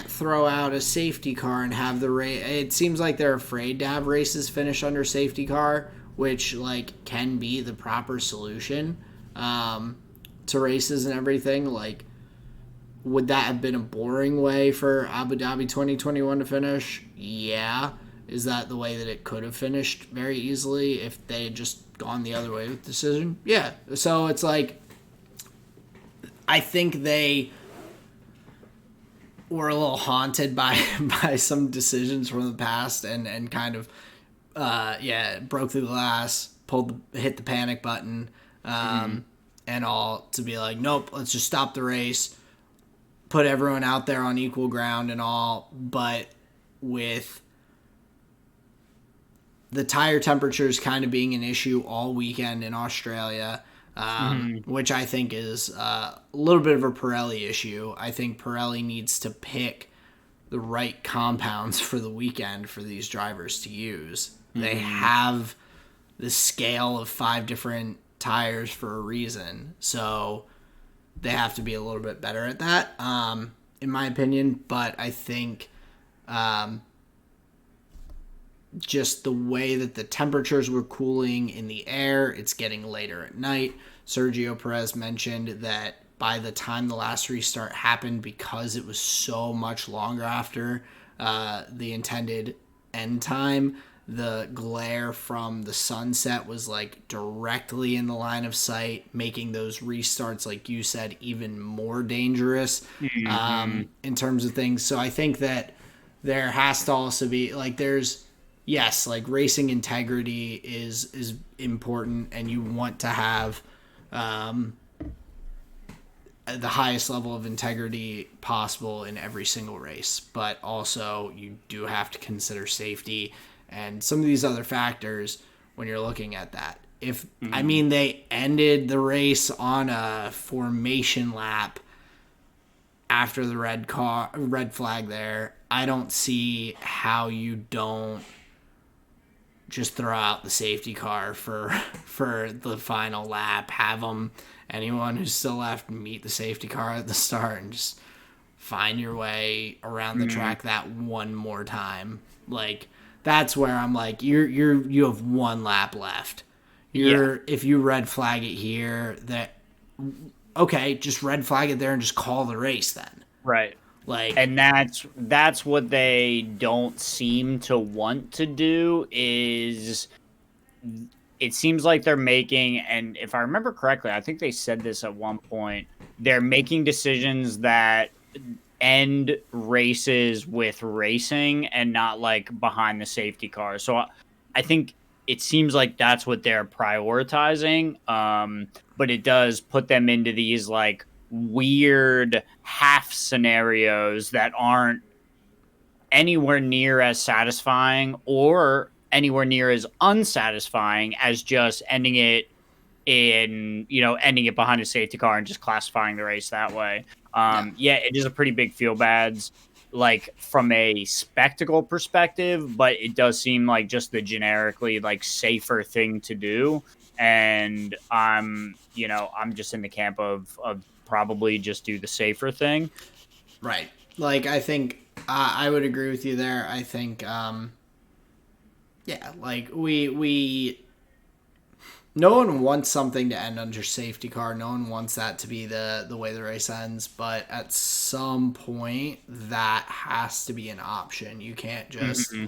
throw out a safety car and have the race. It seems like they're afraid to have races finish under safety car, which like can be the proper solution to races and everything. Like, would that have been a boring way for Abu Dhabi 2021 to finish? Yeah. Is that the way that it could have finished very easily if they had just gone the other way with the decision? Yeah. So it's like, I think they were a little haunted by by some decisions from the past, and kind of broke through the glass, hit the panic button,
Mhm.
and all, to be like, nope, let's just stop the race, put everyone out there on equal ground and all. But with the tire temperatures kind of being an issue all weekend in Australia,
Mhm.
which I think is a little bit of a Pirelli issue. I think Pirelli needs to pick the right compounds for the weekend for these drivers to use. They
Mm-hmm.
have the scale of 5 different tires for a reason. So they have to be a little bit better at that, in my opinion. But I think just the way that the temperatures were cooling in the air, it's getting later at night. Sergio Perez mentioned that by the time the last restart happened, because it was so much longer after the intended end time, the glare from the sunset was like directly in the line of sight, making those restarts, like you said, even more dangerous
Mm-hmm.
in terms of things. So I think that there has to also be like yes, like racing integrity is important, and you want to have the highest level of integrity possible in every single race. But also, you do have to consider safety and some of these other factors when you're looking at that. If I
Mm-hmm.
mean, they ended the race on a formation lap after the red flag there. I don't see how you don't just throw out the safety car for the final lap. Have them, anyone who's still left, meet the safety car at the start and just find your way around the
Mm-hmm.
track that one more time. Like that's where I'm like, you have one lap left.
Yeah.
If you red flag it here, that okay, just red flag it there and just call the race then.
Right.
Like
And that's what they don't seem to want to do is it seems like they're making, and if I remember correctly, I think they said this at one point, they're making decisions that end races with racing and not like behind the safety car. So I think it seems like that's what they're prioritizing. But it does put them into these like weird half scenarios that aren't anywhere near as satisfying or anywhere near as unsatisfying as just ending it ending it behind a safety car and just classifying the race that way.
yeah,
Yeah, it is a pretty big feel bads, like from a spectacle perspective, but it does seem like just the generically like safer thing to do. And I'm just in the camp of probably just do the safer thing.
right. Like I think I would agree with you there. I think yeah, like we no one wants something to end under safety car. No one wants that to be the way the race ends. But at some point, that has to be an option. You can't
Hmm.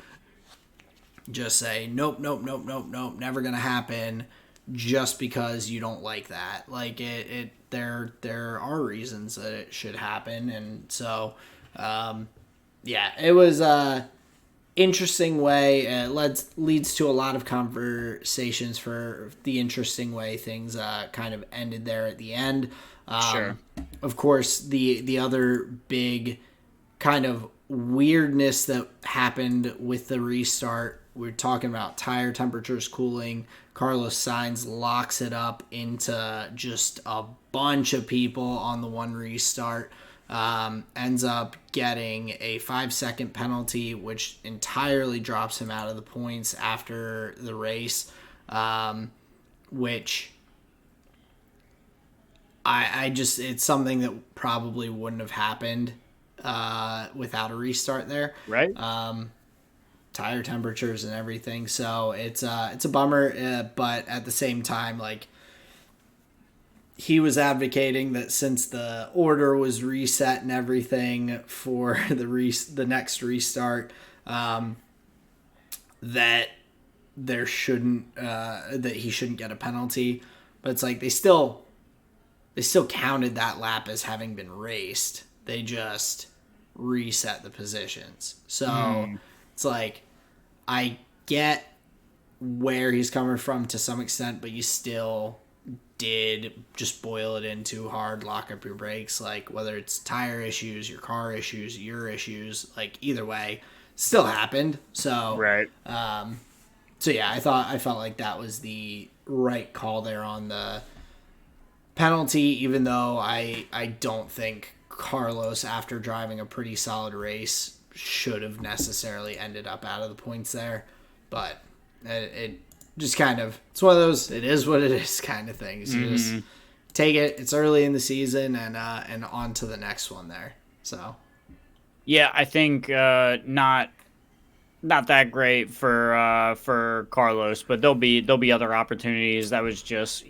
just say nope, nope, nope, nope, nope, never gonna happen, just because you don't like that. Like there are reasons that it should happen, and so yeah, it was interesting way. Leads to a lot of conversations for the interesting way things kind of ended there at the end.
Sure.
Of course, the other big kind of weirdness that happened with the restart. We're talking about tire temperatures cooling. Carlos Sainz locks it up into just a bunch of people on the one restart. Ends up getting a 5-second penalty, which entirely drops him out of the points after the race, which I just, it's something that probably wouldn't have happened without a restart there.
Right.
Tire temperatures and everything. So it's a bummer, but at the same time, like he was advocating that since the order was reset and everything for the next restart, that there shouldn't that he shouldn't get a penalty. But it's like they still counted that lap as having been raced. They just reset the positions. So
Mm.
it's like I get where he's coming from to some extent, but you still did just boil it in too hard, lock up your brakes. Like whether it's tire issues, your car issues, your issues, like either way, still happened.
Right.
So yeah, I felt like that was the right call there on the penalty, even though I don't think Carlos, after driving a pretty solid race, should have necessarily ended up out of the points there, but it just kind of, it's one of those, it is what it is kind of things. You just take it. It's early in the season, and on to the next one there. So,
yeah, I think not that great for Carlos, but there'll be other opportunities. That was just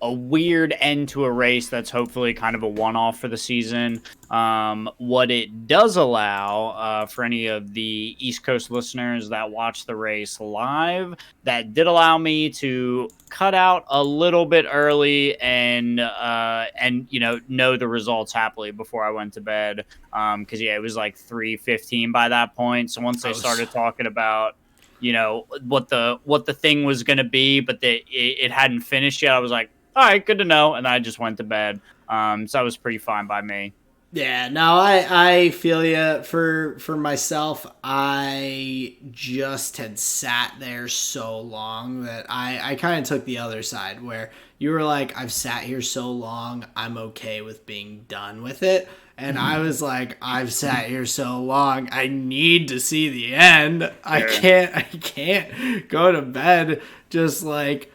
a weird end to a race that's hopefully kind of a one-off for the season. What it does allow for any of the East Coast listeners that watch the race live, that did allow me to cut out a little bit early and know the results happily before I went to bed. Because it was like 3:15 by that point. So once they started talking about what the thing was going to be, but it hadn't finished yet, I was like, all right, good to know. And I just went to bed. So that was pretty fine by me.
Yeah, no, I feel you. For myself, I just had sat there so long that I kind of took the other side, where you were like, I've sat here so long, I'm okay with being done with it. And I was like, I've sat here so long, I need to see the end. I can't go to bed just like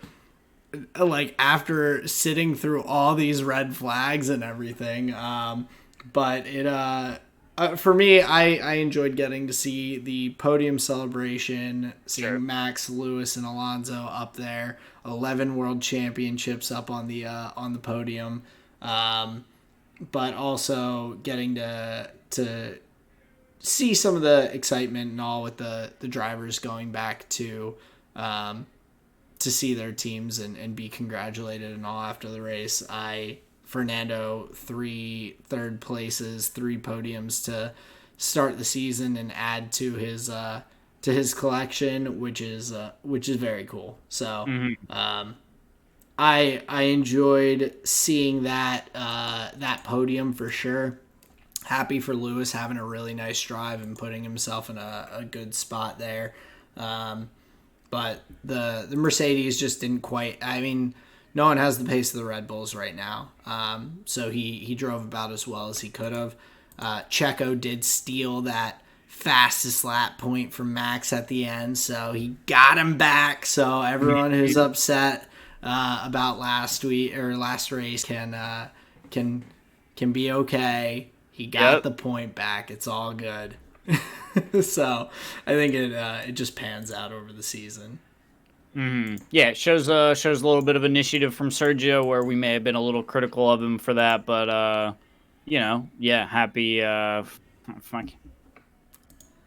after sitting through all these red flags and everything. But it for me, I enjoyed getting to see the podium celebration, seeing Max, Lewis, and Alonso up there, 11 world championships up on the podium, but also getting to see some of the excitement and all with the drivers going back to see their teams and be congratulated and all after the race. Fernando, 3 third places, 3 podiums to start the season and add to his collection, which is very cool. So I enjoyed seeing that podium for sure. Happy for Lewis having a really nice drive and putting himself in a good spot there. But the Mercedes just didn't quite. I mean, no one has the pace of the Red Bulls right now. So he drove about as well as he could have. Checo did steal that fastest lap point from Max at the end, so he got him back. So everyone who's upset about last race can be okay. He got the point back. It's all good. So I think it just pans out over the season.
Yeah, it shows a little bit of initiative from Sergio, where we may have been a little critical of him for that, but happy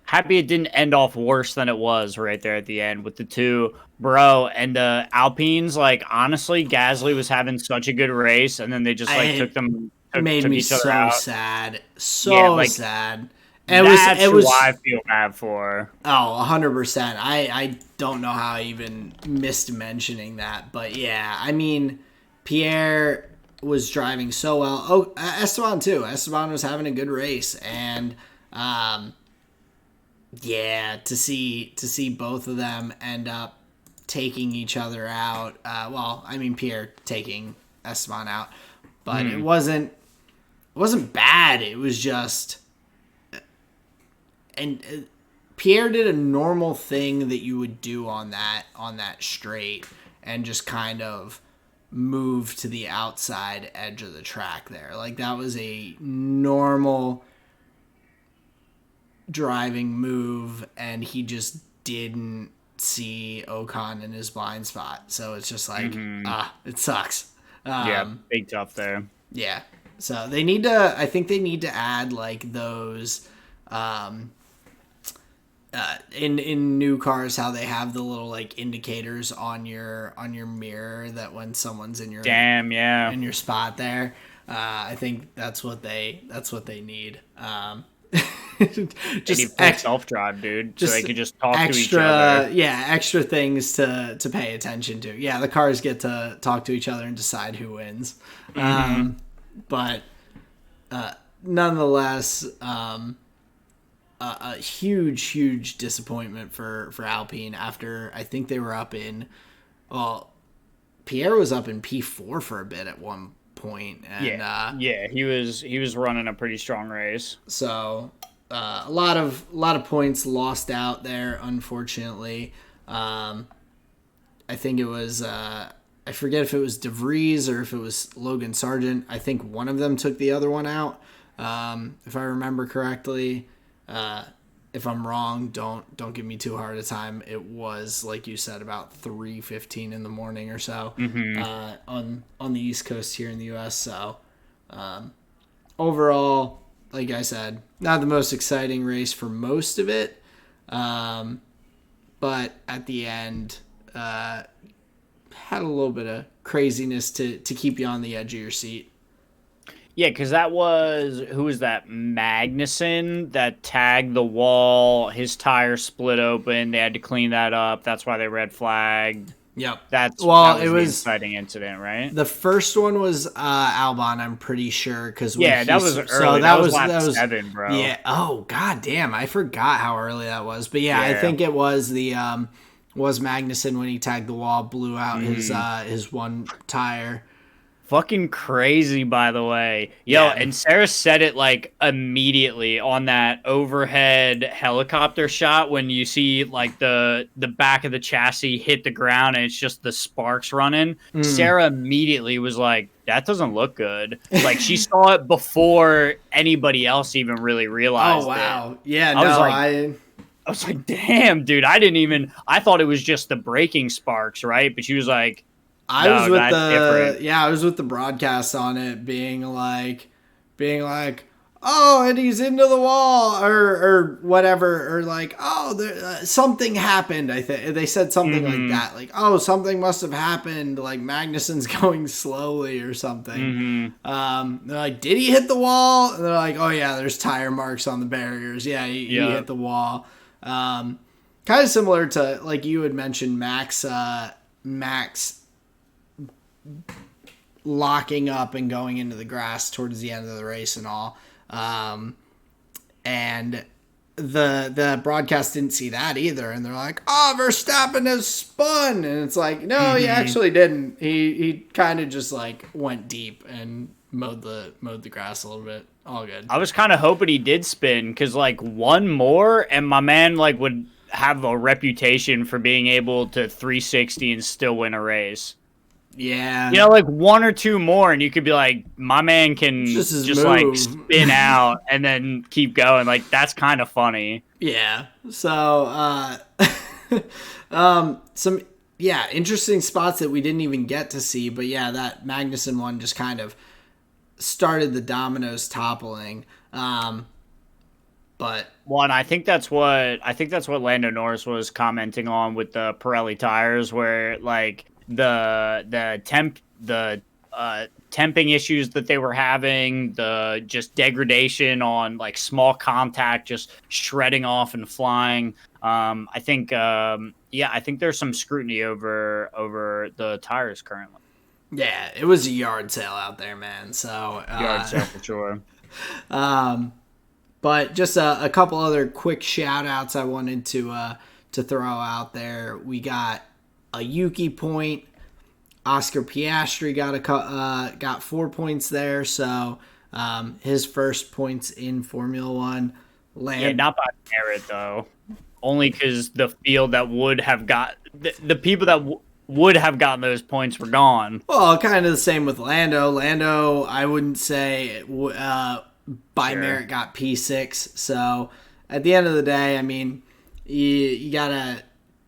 happy it didn't end off worse than it was right there at the end with the two and the Alpines. Like, honestly, Gasly was having such a good race, and then they just took
me
each other
so
out.
Sad, sad.
And that's who I feel bad for.
Oh, 100%. I don't know how I even missed mentioning that. But yeah, I mean, Pierre was driving so well. Oh, Esteban too. Esteban was having a good race. And to see both of them end up taking each other out. Pierre taking Esteban out. But it wasn't bad. It was just... And Pierre did a normal thing that you would do on that straight, and just kind of move to the outside edge of the track there. Like, that was a normal driving move, and he just didn't see Ocon in his blind spot. So it's just like, it sucks.
Big tough there.
Yeah. So I think they need to add like those, in new cars, how they have the little like indicators on your mirror that when someone's in your in your spot there. I think that's what they need.
Just self-drive, dude, so they could just talk to each other.
Yeah, extra things to pay attention to. Yeah, the cars get to talk to each other and decide who wins. But nonetheless, a huge disappointment for Alpine after, I think they were up in, Pierre was up in P4 for a bit at one point. And,
he was running a pretty strong race.
So a lot of points lost out there, unfortunately. I think it was I forget if it was DeVries or if it was Logan Sargent. I think one of them took the other one out, if I remember correctly. If I'm wrong, don't give me too hard a time. It was, like you said, about 3:15 in the morning or so, on the East Coast here in the U.S. So overall, like I said, not the most exciting race for most of it, but at the end, had a little bit of craziness to keep you on the edge of your seat.
Yeah, because who was that? Magnuson that tagged the wall. His tire split open. They had to clean that up. That's why they red flagged.
Yep.
That was the inciting incident, right?
The first one was Albon, I'm pretty sure, because
that was early. So that was lap 7, bro.
Yeah. Oh, god damn! I forgot how early that was. But yeah. I think it was was Magnuson when he tagged the wall, blew out his one tire.
Fucking crazy, by the way. And Sarah said it like immediately on that overhead helicopter shot when you see like the back of the chassis hit the ground and it's just the sparks running. Sarah immediately was like, that doesn't look good. Like, she saw it before anybody else even really realized it.
Oh, wow. Yeah,
I was like, damn, dude, I thought it was just the braking sparks, right? But she was like,
I was with the broadcast on it being like, oh, and he's into the wall or whatever, or like, oh, something happened. I think they said something like that, like, oh, something must have happened, like Magnuson's going slowly or something. They're like, did he hit the wall? And they're like, oh yeah, there's tire marks on the barriers. Yeah, he hit the wall. Kind of similar to, like you had mentioned, Max locking up and going into the grass towards the end of the race and all. And the broadcast didn't see that either. And they're like, oh, Verstappen has spun. And it's like, no, he actually didn't. He kind of just like went deep and mowed the grass a little bit. All good.
I was kind of hoping he did spin, because like one more and my man like would have a reputation for being able to 360 and still win a race.
Yeah.
Like one or two more and you could be like, my man can just like spin out and then keep going. Like, that's kind of funny.
Yeah. So, some interesting spots that we didn't even get to see, but yeah, that Magnuson one just kind of started the dominoes toppling. And
I think that's what Lando Norris was commenting on with the Pirelli tires, where like the temping issues that they were having, the just degradation on like small contact, just shredding off and flying. I think there's some scrutiny over the tires currently.
Yeah, it was a yard sale out there, man. So
yard sale for sure.
But just a couple other quick shout outs I wanted to throw out there. We got a Yuki point. Oscar Piastri got 4 points there, so his first points in Formula One.
Not by merit though, only because the field that would have got the people that would have gotten those points were gone.
Well, kind of the same with Lando. Lando, I wouldn't say by merit got P6. So at the end of the day, I mean, you gotta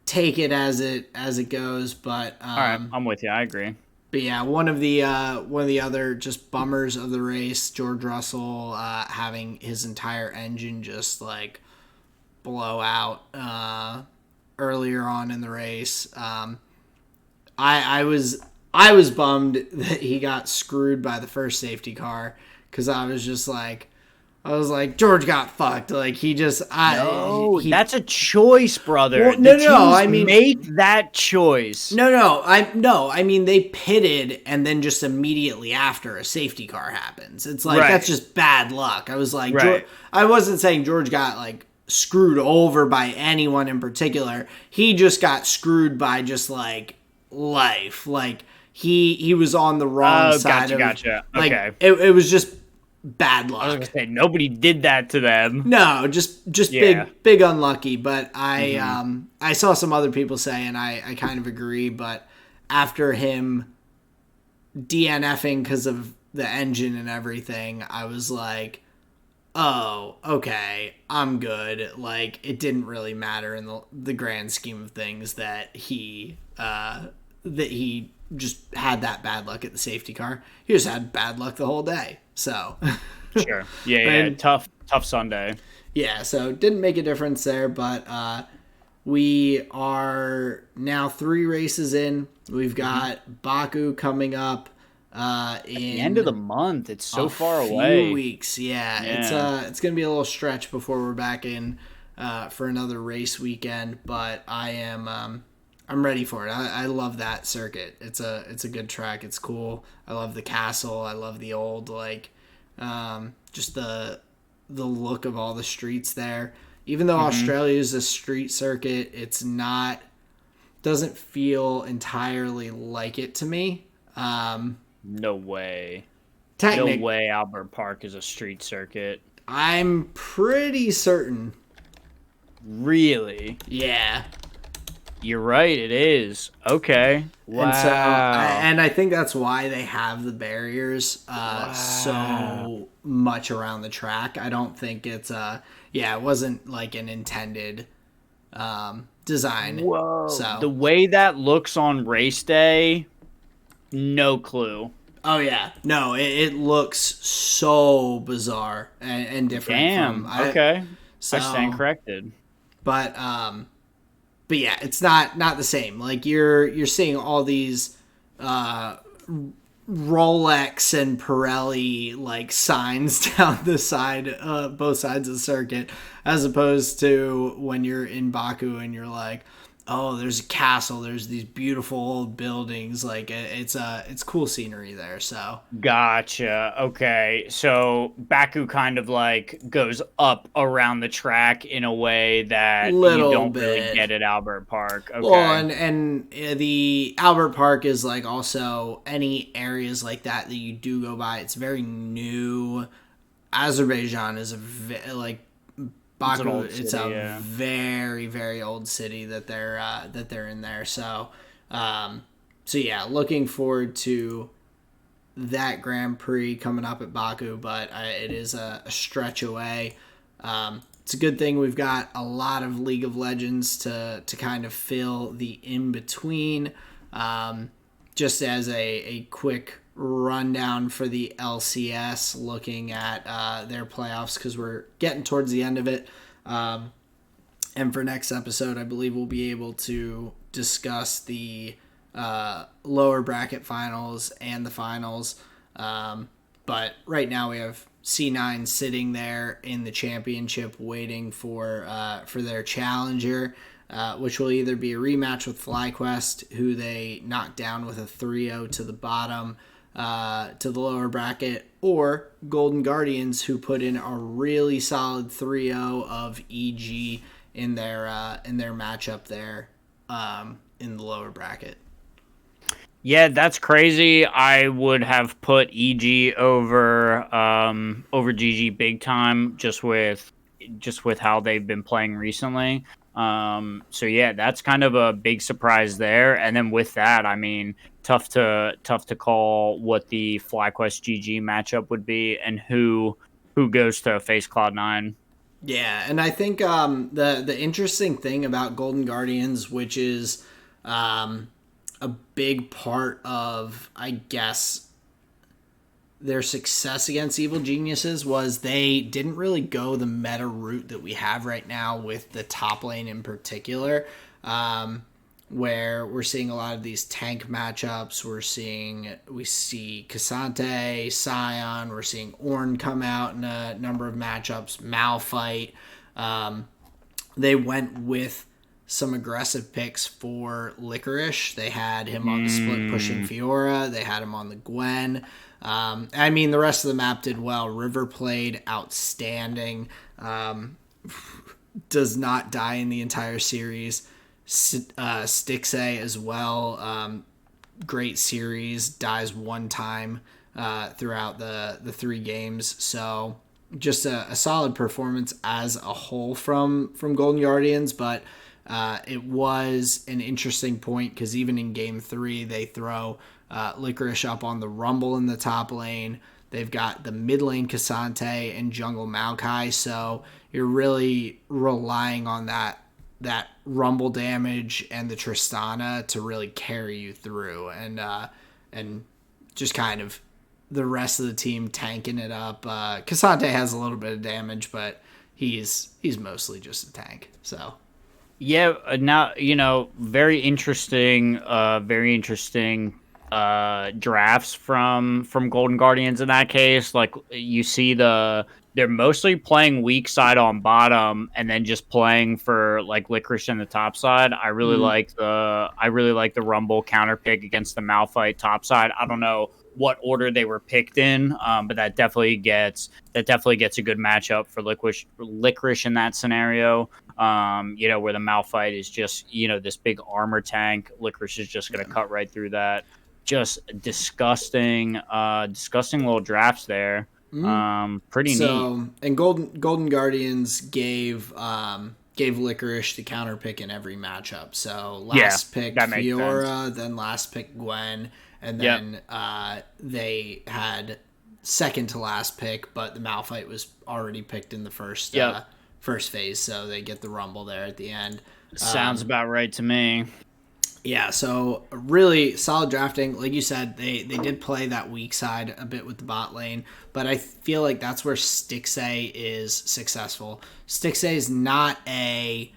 take it as it goes. But
all right, I'm with you. I agree.
But yeah, one of the other just bummers of the race, George Russell having his entire engine just like blow out earlier on in the race. I was bummed that he got screwed by the first safety car, because I was like, George got fucked. Like,
that's a choice, brother.
Well, I mean,
make that choice.
I mean, they pitted, and then just immediately after a safety car happens. It's like, That's just bad luck. I was like, I wasn't saying George got like screwed over by anyone in particular. He just got screwed by just like life. Like, he was on the wrong side.
Gotcha.
Like,
okay.
It was just bad
I was
luck.
gonna say nobody did that to them.
No, just
Yeah.
big unlucky. But
Mm-hmm.
I saw some other people say, and I kind of agree. But after him DNFing because of the engine and everything, I was like, oh, okay, I'm good. Like, it didn't really matter in the grand scheme of things that he just had that bad luck at the safety car. He just had bad luck the whole day. So,
Sure. Yeah, yeah.
and
Tough Sunday.
yeah, so didn't make a difference there, but we are now 3 races in. We've
Mm-hmm.
got Baku coming up
At the end of the
in
month, it's so
a
far
few
away.
weeks. Yeah,
Yeah.
it's gonna be a little stretch before we're back in for another race weekend. But I'm ready for it. I love that circuit. It's a good track. It's cool. I love the castle. I love the old like just the look of all the streets there. Even though
Mm-hmm.
Australia is a street circuit, it's not doesn't feel entirely like it to me.
No way. No
Technic,
way Albert Park is a street circuit.
I'm pretty certain.
Really?
Yeah.
You're right, it is. Okay.
And so,
Wow.
and I think that's why they have the barriers
Wow.
so much around the track. I don't think it's yeah, it wasn't like an intended design.
Whoa.
So,
The way that looks on race day, no clue.
oh yeah, no, it looks so bizarre and different from
Damn. Okay. I stand
so,
corrected.
but yeah, it's not the same. Like you're seeing all these Rolex and Pirelli like signs down the side, both sides of the circuit, as opposed to when you're in Baku and you're like, oh, there's a castle, there's these beautiful old buildings, like it's cool scenery there. So
Gotcha. Okay. So Baku kind of like goes up around the track in a way that you
little
don't really
bit.
get at Albert Park.
Well,
Okay.
and the Albert Park is like also any areas like that that you do go by. It's very new. Azerbaijan is like
It's an
Baku.
old
It's
city,
a
yeah.
very old city that they're in there. So yeah, looking forward to that Grand Prix coming up at Baku, but it is a stretch away. It's a good thing we've got a lot of League of Legends to kind of fill the in between. Just as a quick rundown for the LCS, looking at their playoffs because we're getting towards the end of it. And for next episode, I believe we'll be able to discuss the lower bracket finals and the finals. But right now we have C9 sitting there in the championship waiting for their challenger, which will either be a rematch with FlyQuest, who they knocked down with a 3-0 to the bottom, to the lower bracket, or Golden Guardians, who put in a really solid 3-0 of EG in their matchup there in the lower bracket.
Yeah, that's crazy. I would have put EG over GG big time just with how they've been playing recently. So yeah, that's kind of a big surprise there. And then with that, I mean, tough to call what the FlyQuest GG matchup would be and who goes to face Cloud9.
Yeah, and I think the interesting thing about Golden Guardians, which is a big part of, I guess, their success against Evil Geniuses, was they didn't really go the meta route that we have right now with the top lane in particular, where we're seeing a lot of these tank matchups. We see Cassante, Scion, we're seeing Ornn come out in a number of matchups, Malphite. They went with some aggressive picks for Licorice. They had him on the split pushing Fiora. They had him on the Gwen. I mean, the rest of the map did well. River played outstanding. Does not die in the entire series. Stixay as well. Great series. Dies one time throughout the 3 games. So just a solid performance as a whole from Golden Guardians, but it was an interesting point because even in game 3, they throw Licorice up on the Rumble in the top lane. They've got the mid lane Cassante and jungle Maokai, so you're really relying on that Rumble damage and the Tristana to really carry you through, and just kind of the rest of the team tanking it up. Cassante has a little bit of damage, but he's mostly just a tank. So
yeah, now very interesting drafts from Golden Guardians in that case. Like you see they're mostly playing weak side on bottom and then just playing for like Licorice in the top side. I really like the Rumble counter pick against the Malphite top side. I don't know what order they were picked in, but that definitely gets a good matchup for Licorice in that scenario. Where the Malphite is just this big armor tank. Licorice is just going to cut right through that. Just disgusting little drafts there. Pretty neat.
And Golden Guardians gave Licorice the counter pick in every matchup. So last pick Fiora, then last pick Gwen, and then they had second to last pick, but the Malphite was already picked in the first phase, so they get the Rumble there at the end.
Sounds about right to me.
Yeah, so really solid drafting. Like you said, they did play that weak side a bit with the bot lane, but I feel like that's where Stixxay is successful. Stixxay is not a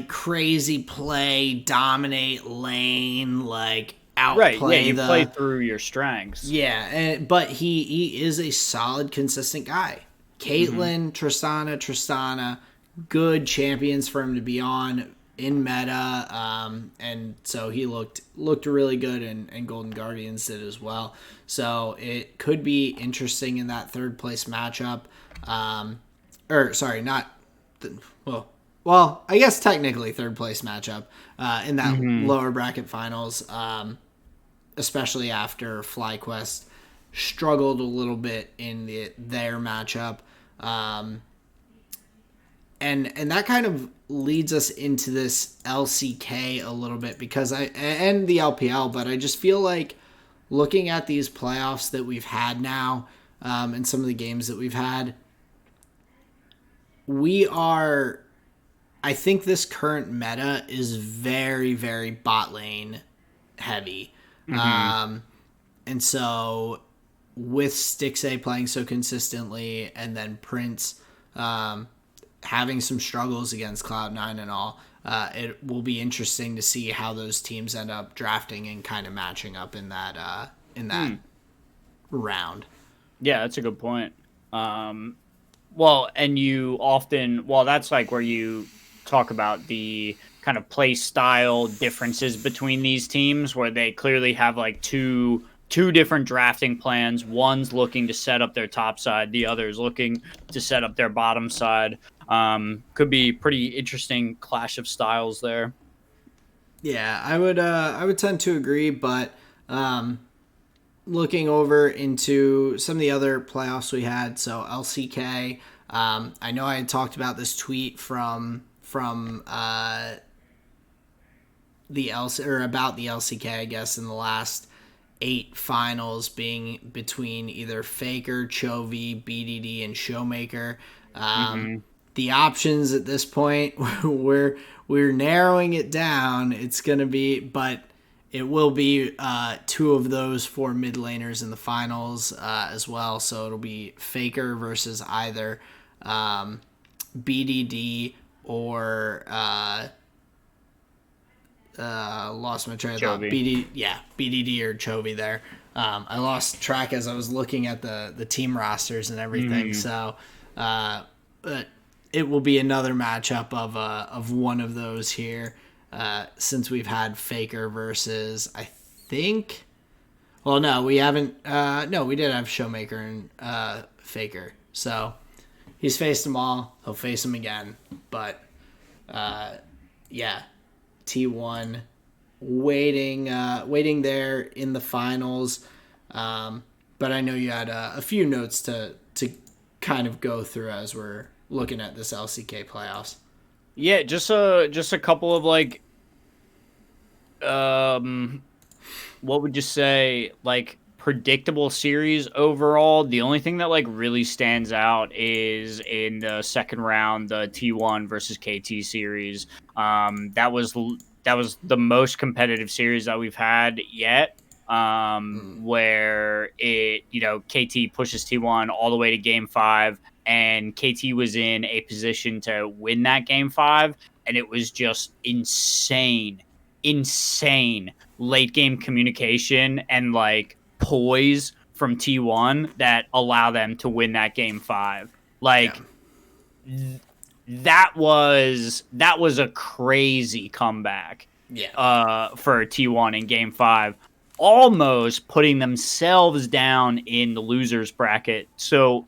crazy play, dominate lane, like outplay.
Right, yeah, you play through your strengths.
Yeah, but he is a solid, consistent guy. Caitlyn, Tristana, good champions for him to be on in meta, and so he looked really good, and Golden Guardians did as well. So it could be interesting in that third place matchup. Well, I guess technically third place matchup in that lower bracket finals, especially after FlyQuest struggled a little bit in their matchup. And that kind of leads us into this LCK a little bit because and the LPL, but I just feel like looking at these playoffs that we've had now, and some of the games that we've had, I think this current meta is very, very bot lane heavy. And so with Stixxay playing so consistently and then Prince having some struggles against Cloud9 and all, it will be interesting to see how those teams end up drafting and kind of matching up in that round.
Yeah, that's a good point. That's like where you talk about the kind of play style differences between these teams, where they clearly have like two different drafting plans. One's looking to set up their top side, the other's looking to set up their bottom side. Could be pretty interesting clash of styles there.
Yeah, I would tend to agree, but looking over into some of the other playoffs we had, so LCK, I know I had talked about this tweet from about the LCK, I guess, in the last 8 finals being between either Faker, Chovy, BDD, and Showmaker. The options at this point, we're narrowing it down. It's going to be, but it will be 2 of those 4 mid laners in the finals as well. So it'll be Faker versus either BDD or lost my train of thought. BDD or Chovy there. I lost track as I was looking at the team rosters and everything. So, but it will be another matchup of one of those here. Since we've had Faker versus, I think. Well, no, we haven't. No, we did have Showmaker and Faker. So he's faced them all. He'll face them again. But yeah, T1 waiting there in the finals. But I know you had a few notes to kind of go through as we're looking at this LCK playoffs.
Yeah, just a couple of like um what would you say, like, predictable series overall. The only thing that like really stands out is in the second round, the T1 versus KT series. That was the most competitive series that we've had yet. Where it, KT pushes T1 all the way to game 5, and KT was in a position to win that game 5, and it was just insane late game communication and like poise from T1 that allow them to win that game 5.
Yeah.
Like that was a crazy comeback
Yeah.
For T1 in game 5, almost putting themselves down in the losers bracket. So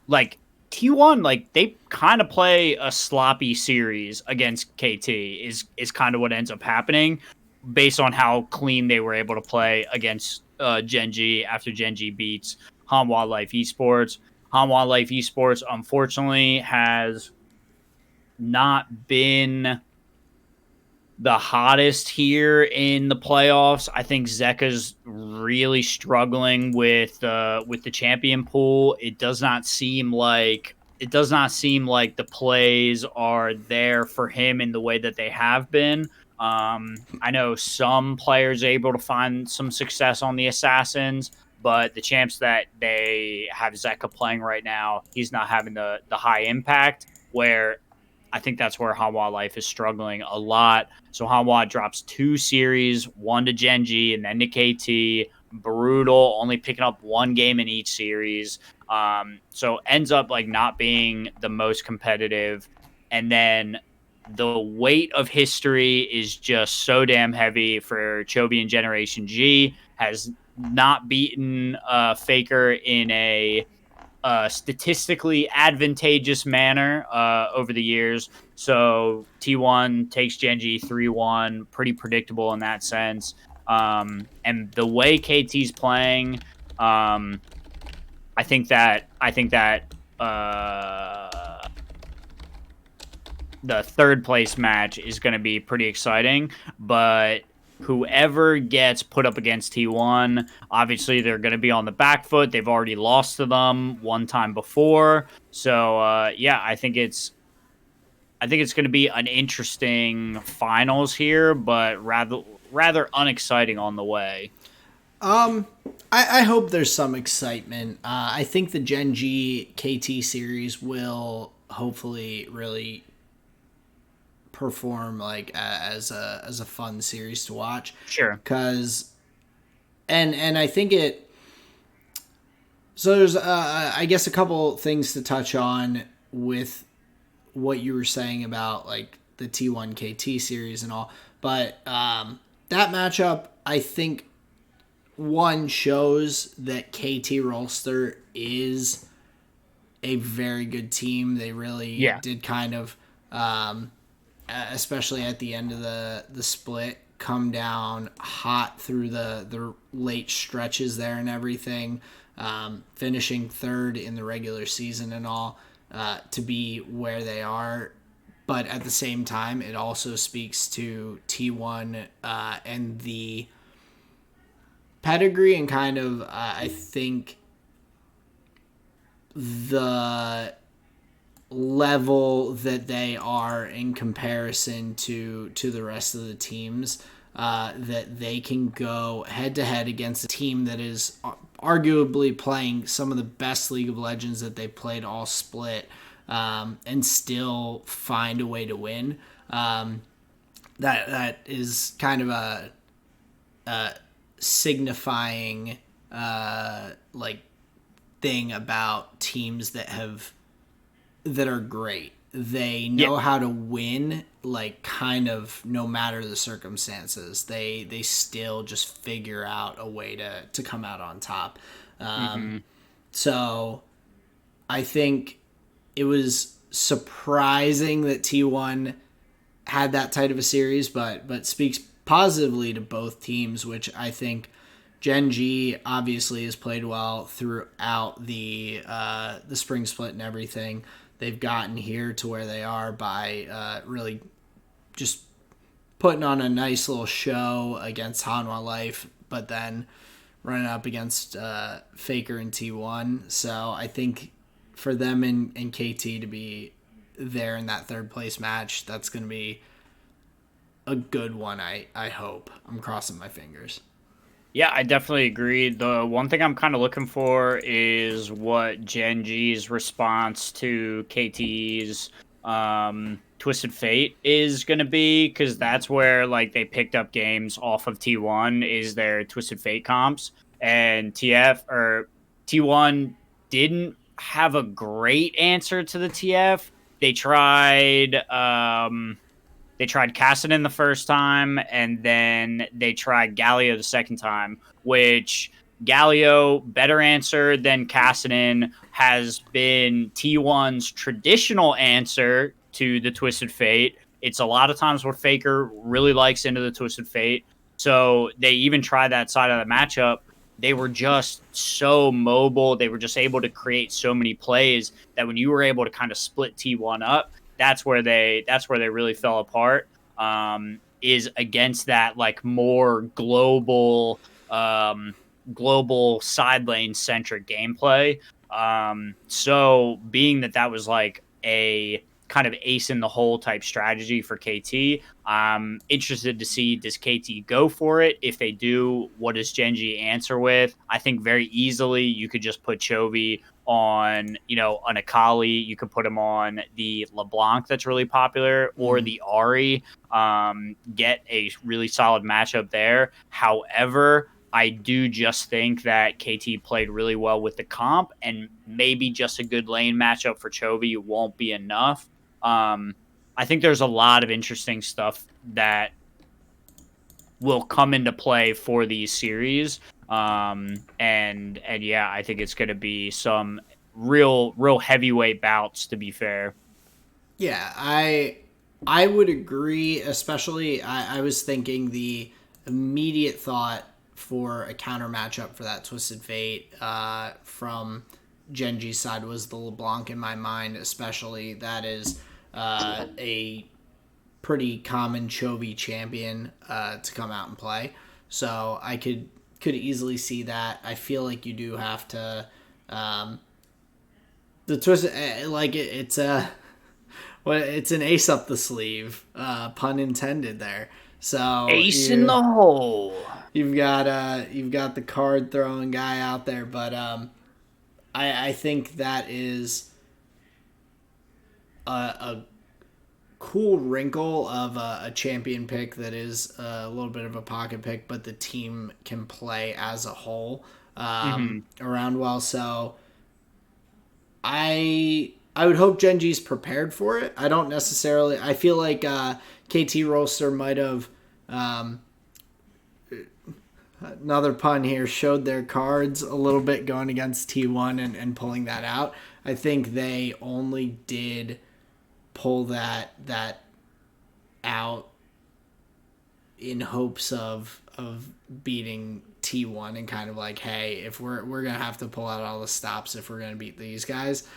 like T1, like they kind of play a sloppy series against KT is kind of what ends up happening based on how clean they were able to play against Genji after Genji beats Hanwha Life Esports. Hanwha Life Esports unfortunately has not been the hottest here in the playoffs. I think Zeka's really struggling with the champion pool. It does not seem like the plays are there for him in the way that they have been. I know some players are able to find some success on the assassins, but the champs that they have Zeka playing right now, he's not having the high impact. Where I think that's where Hanwha Life is struggling a lot. So Hanwha drops 2 series, one to Genji and then to KT. Brutal, only picking up 1 game in each series. So ends up like not being the most competitive. And then the weight of history is just so damn heavy for Chobi and Generation G. Has not beaten Faker in a statistically advantageous manner over the years. So T1 takes Genji 3-1, pretty predictable in that sense. And the way KT's playing, I think that the third place match is going to be pretty exciting, but whoever gets put up against T1, obviously they're going to be on the back foot. They've already lost to them one time before. So yeah, I think it's going to be an interesting finals here, but rather unexciting on the way.
I hope there's some excitement. I think the Gen G KT series will hopefully really perform like as a fun series to watch.
Sure.
Cause and I think it. So there's I guess a couple things to touch on with what you were saying about like the T1 KT series and all, but that matchup I think one shows that KT Rolster is a very good team. They really did kind of, especially at the end of the split, come down hot through the late stretches there and everything, finishing third in the regular season and all, to be where they are. But at the same time, it also speaks to T1 and the pedigree and kind of I think the level that they are in comparison to the rest of the teams, that they can go head to head against a team that is arguably playing some of the best League of Legends that they played all split, and still find a way to win. That is kind of a signifying like thing about teams that are great. They know how to win, like kind of no matter the circumstances. They still just figure out a way to come out on top. So I think it was surprising that T1 had that tight of a series, but speaks positively to both teams, which I think Gen G obviously has played well throughout the spring split and everything. They've gotten here to where they are by really just putting on a nice little show against Hanwha Life, but then running up against Faker and T1. So I think for them and KT to be there in that third place match, that's going to be a good one, I hope. I'm crossing my fingers.
Yeah, I definitely agree. The one thing I'm kind of looking for is what Gen G's response to KT's Twisted Fate is going to be, because that's where like they picked up games off of T1 is their Twisted Fate comps, and T1 didn't have a great answer to the TF. They tried Kassadin the first time, and then they tried Galio the second time, which Galio, better answer than Kassadin, has been T1's traditional answer to the Twisted Fate. It's a lot of times where Faker really likes into the Twisted Fate. So they even tried that side of the matchup. They were just so mobile. They were just able to create so many plays that when you were able to kind of split T1 up, that's where they really fell apart. Is against that like more global side lane centric gameplay. So being that was like a kind of ace in the hole type strategy for KT, I'm interested to see, does KT go for it? If they do, what does Gen G answer with? I think very easily you could just put Chovy on, an Akali. You could put him on the LeBlanc that's really popular, or the Ahri. Get a really solid matchup there. However, I do just think that KT played really well with the comp, and maybe just a good lane matchup for Chovy won't be enough. I think there's a lot of interesting stuff that will come into play for these series. And yeah, I think it's going to be some real heavyweight bouts, to be fair.
Yeah, I would agree, especially I was thinking the immediate thought for a counter matchup for that Twisted Fate from Gen G's side was the LeBlanc in my mind, especially. That is a pretty common Chovy champion to come out and play. So I could easily see that. I feel like you do have to the Twisted, like it's a it's an ace up the sleeve, pun intended there. So
Ace in the hole.
You've got the card throwing guy out there, but I think that is a cool wrinkle of a champion pick that is a little bit of a pocket pick, but the team can play as a whole around well. So I would hope Gen G's prepared for it. I don't necessarily. I feel like KT Roaster might have. Another pun here, showed their cards a little bit going against T1 and pulling that out. I think they only did pull that out in hopes of beating T1 and kind of like, hey, if we're gonna have to pull out all the stops if we're gonna beat these guys.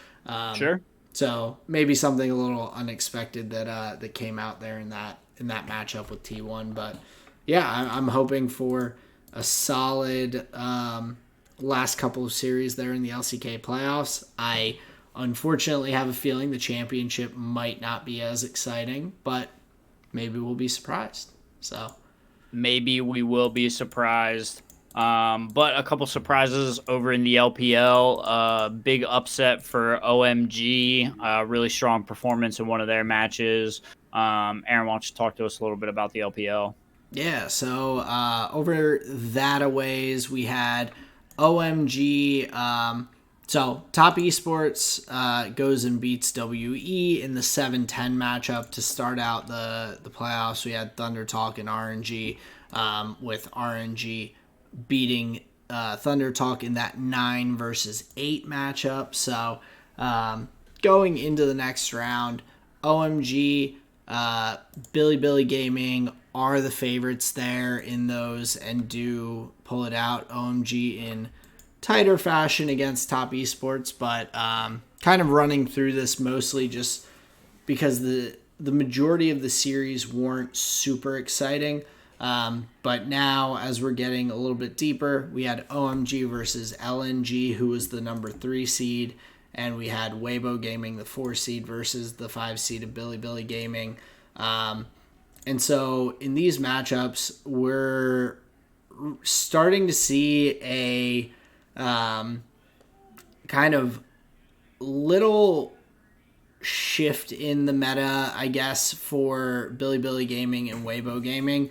Sure.
So maybe something a little unexpected that came out there in that matchup with T1. But yeah, I'm hoping for a solid last couple of series there in the LCK playoffs. I unfortunately have a feeling the championship might not be as exciting, but maybe we'll be surprised. So
maybe we will be surprised. But a couple surprises over in the LPL. Big upset for OMG. Really strong performance in one of their matches. Aaron, why don't you talk to us a little bit about the LPL?
Yeah, so over that a ways, we had OMG. So Top Esports goes and beats WE in the 7-10 matchup to start out the playoffs. We had Thunder Talk and RNG, with RNG beating Thunder Talk in that 9 versus 8 matchup. So going into the next round, OMG Billy Gaming are the favorites there in those and do pull it out. OMG in tighter fashion against top esports, but kind of running through this mostly just because the majority of the series weren't super exciting. But now, as we're getting a little bit deeper, we had OMG versus LNG, who was the number 3 seed, and we had Weibo Gaming, the 4 seed, versus the 5 seed of Billy Gaming. And so in these matchups, we're starting to see a kind of little shift in the meta, I guess, for Billy Gaming and Weibo Gaming.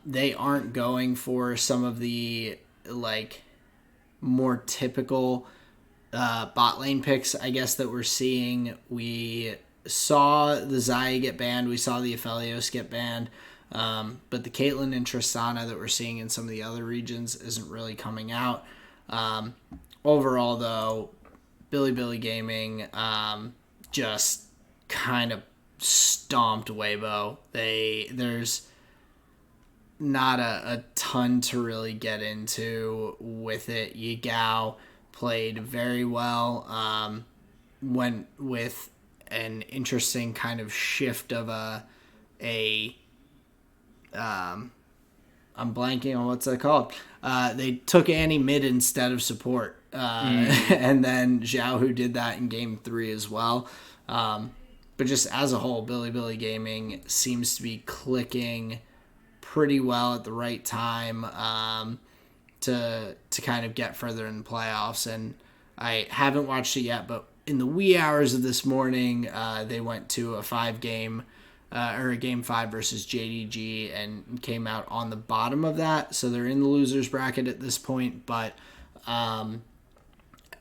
They aren't going for some of the like more typical bot lane picks, I guess, that we're seeing. We saw the Xayah get banned. We saw the Aphelios get banned. But the Caitlyn and Tristana that we're seeing in some of the other regions isn't really coming out. Overall, though, Billy Gaming just kind of stomped Weibo. There's not a ton to really get into with it. Yagao played very well. Went with an interesting kind of shift of I'm blanking on what's that called. They took Annie mid instead of support. And then Zhao, who did that in game 3 as well. But just as a whole, Billy Gaming seems to be clicking pretty well at the right time to kind of get further in the playoffs. And I haven't watched it yet, but in the wee hours of this morning, they went to a game 5 versus JDG and came out on the bottom of that. So they're in the losers bracket at this point, but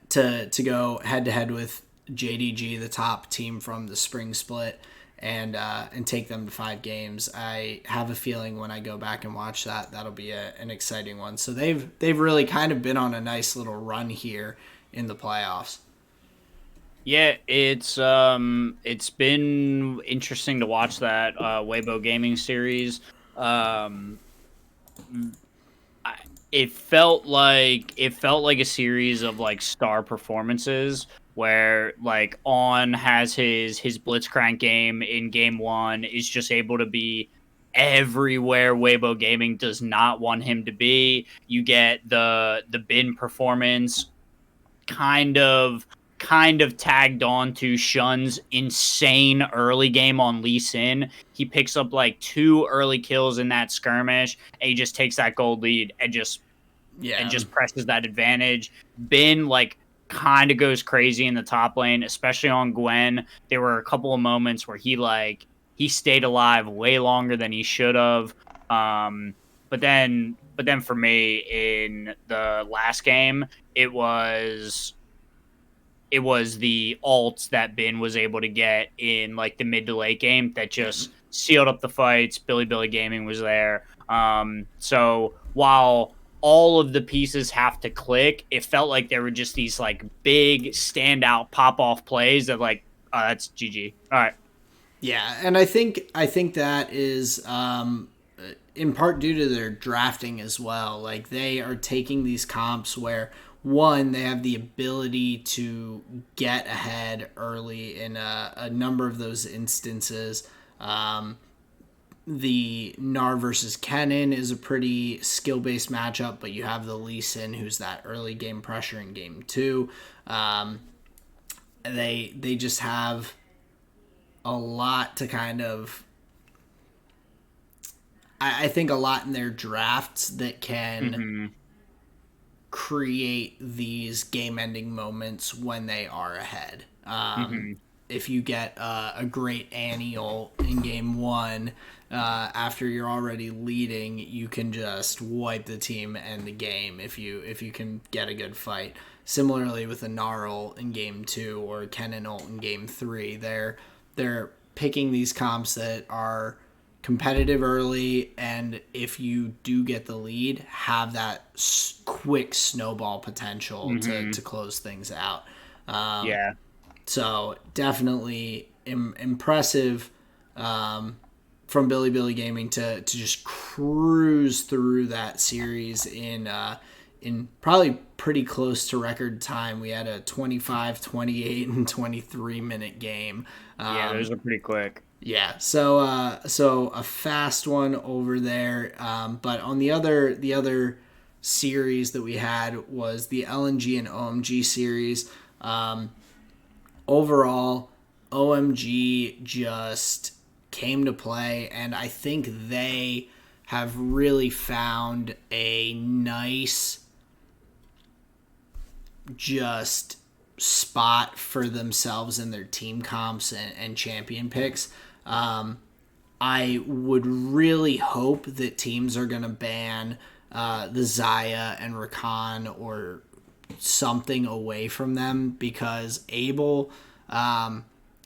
to go head to head with JDG, the top team from the spring split, and take them to 5 games, I have a feeling when I go back and watch that'll be an exciting one. So they've really kind of been on a nice little run here in the playoffs.
Yeah, it's been interesting to watch that Weibo Gaming series. It felt like a series of like star performances where like On has his Blitzcrank game in game 1 is just able to be everywhere Weibo Gaming does not want him to be. You get the Bin performance kind of tagged on to Shun's insane early game on Lee Sin. He picks up like 2 early kills in that skirmish, and he just takes that gold lead and just presses that advantage. Bin like kind of goes crazy in the top lane, especially on Gwen. There were a couple of moments where he stayed alive way longer than he should have. But then for me in the last game, it was the ults that Bin was able to get in like the mid to late game that just sealed up the fights. Billy Gaming was there. So while all of the pieces have to click, it felt like there were just these like big standout pop off plays that like, oh, that's GG. All right.
Yeah, and I think that is in part due to their drafting as well. Like they are taking these comps where one, they have the ability to get ahead early in a number of those instances. The Gnar versus Kennen is a pretty skill-based matchup, but you have the Lee Sin, who's that early game pressure in game 2. They just have a lot to kind of... I think a lot in their drafts that can create these game-ending moments when they are ahead. If you get a great Annie ult in game 1, after you're already leading, you can just wipe the team and the game if you can get a good fight. Similarly with a Gnar ult in game 2 or a Kennen ult in game 3, they're picking these comps that are competitive early, and if you do get the lead, have that quick snowball potential to close things out. So definitely impressive from Billy Gaming to just cruise through that series in probably pretty close to record time. We had a 25, 28, and 23-minute game.
Yeah, those are pretty quick.
Yeah, so a fast one over there. But on the other series that we had was the LNG and OMG series. Overall, OMG just came to play, and I think they have really found a nice just spot for themselves in their team comps and champion picks. I would really hope that teams are going to ban the Zaya and Rakan or something away from them, because Abel,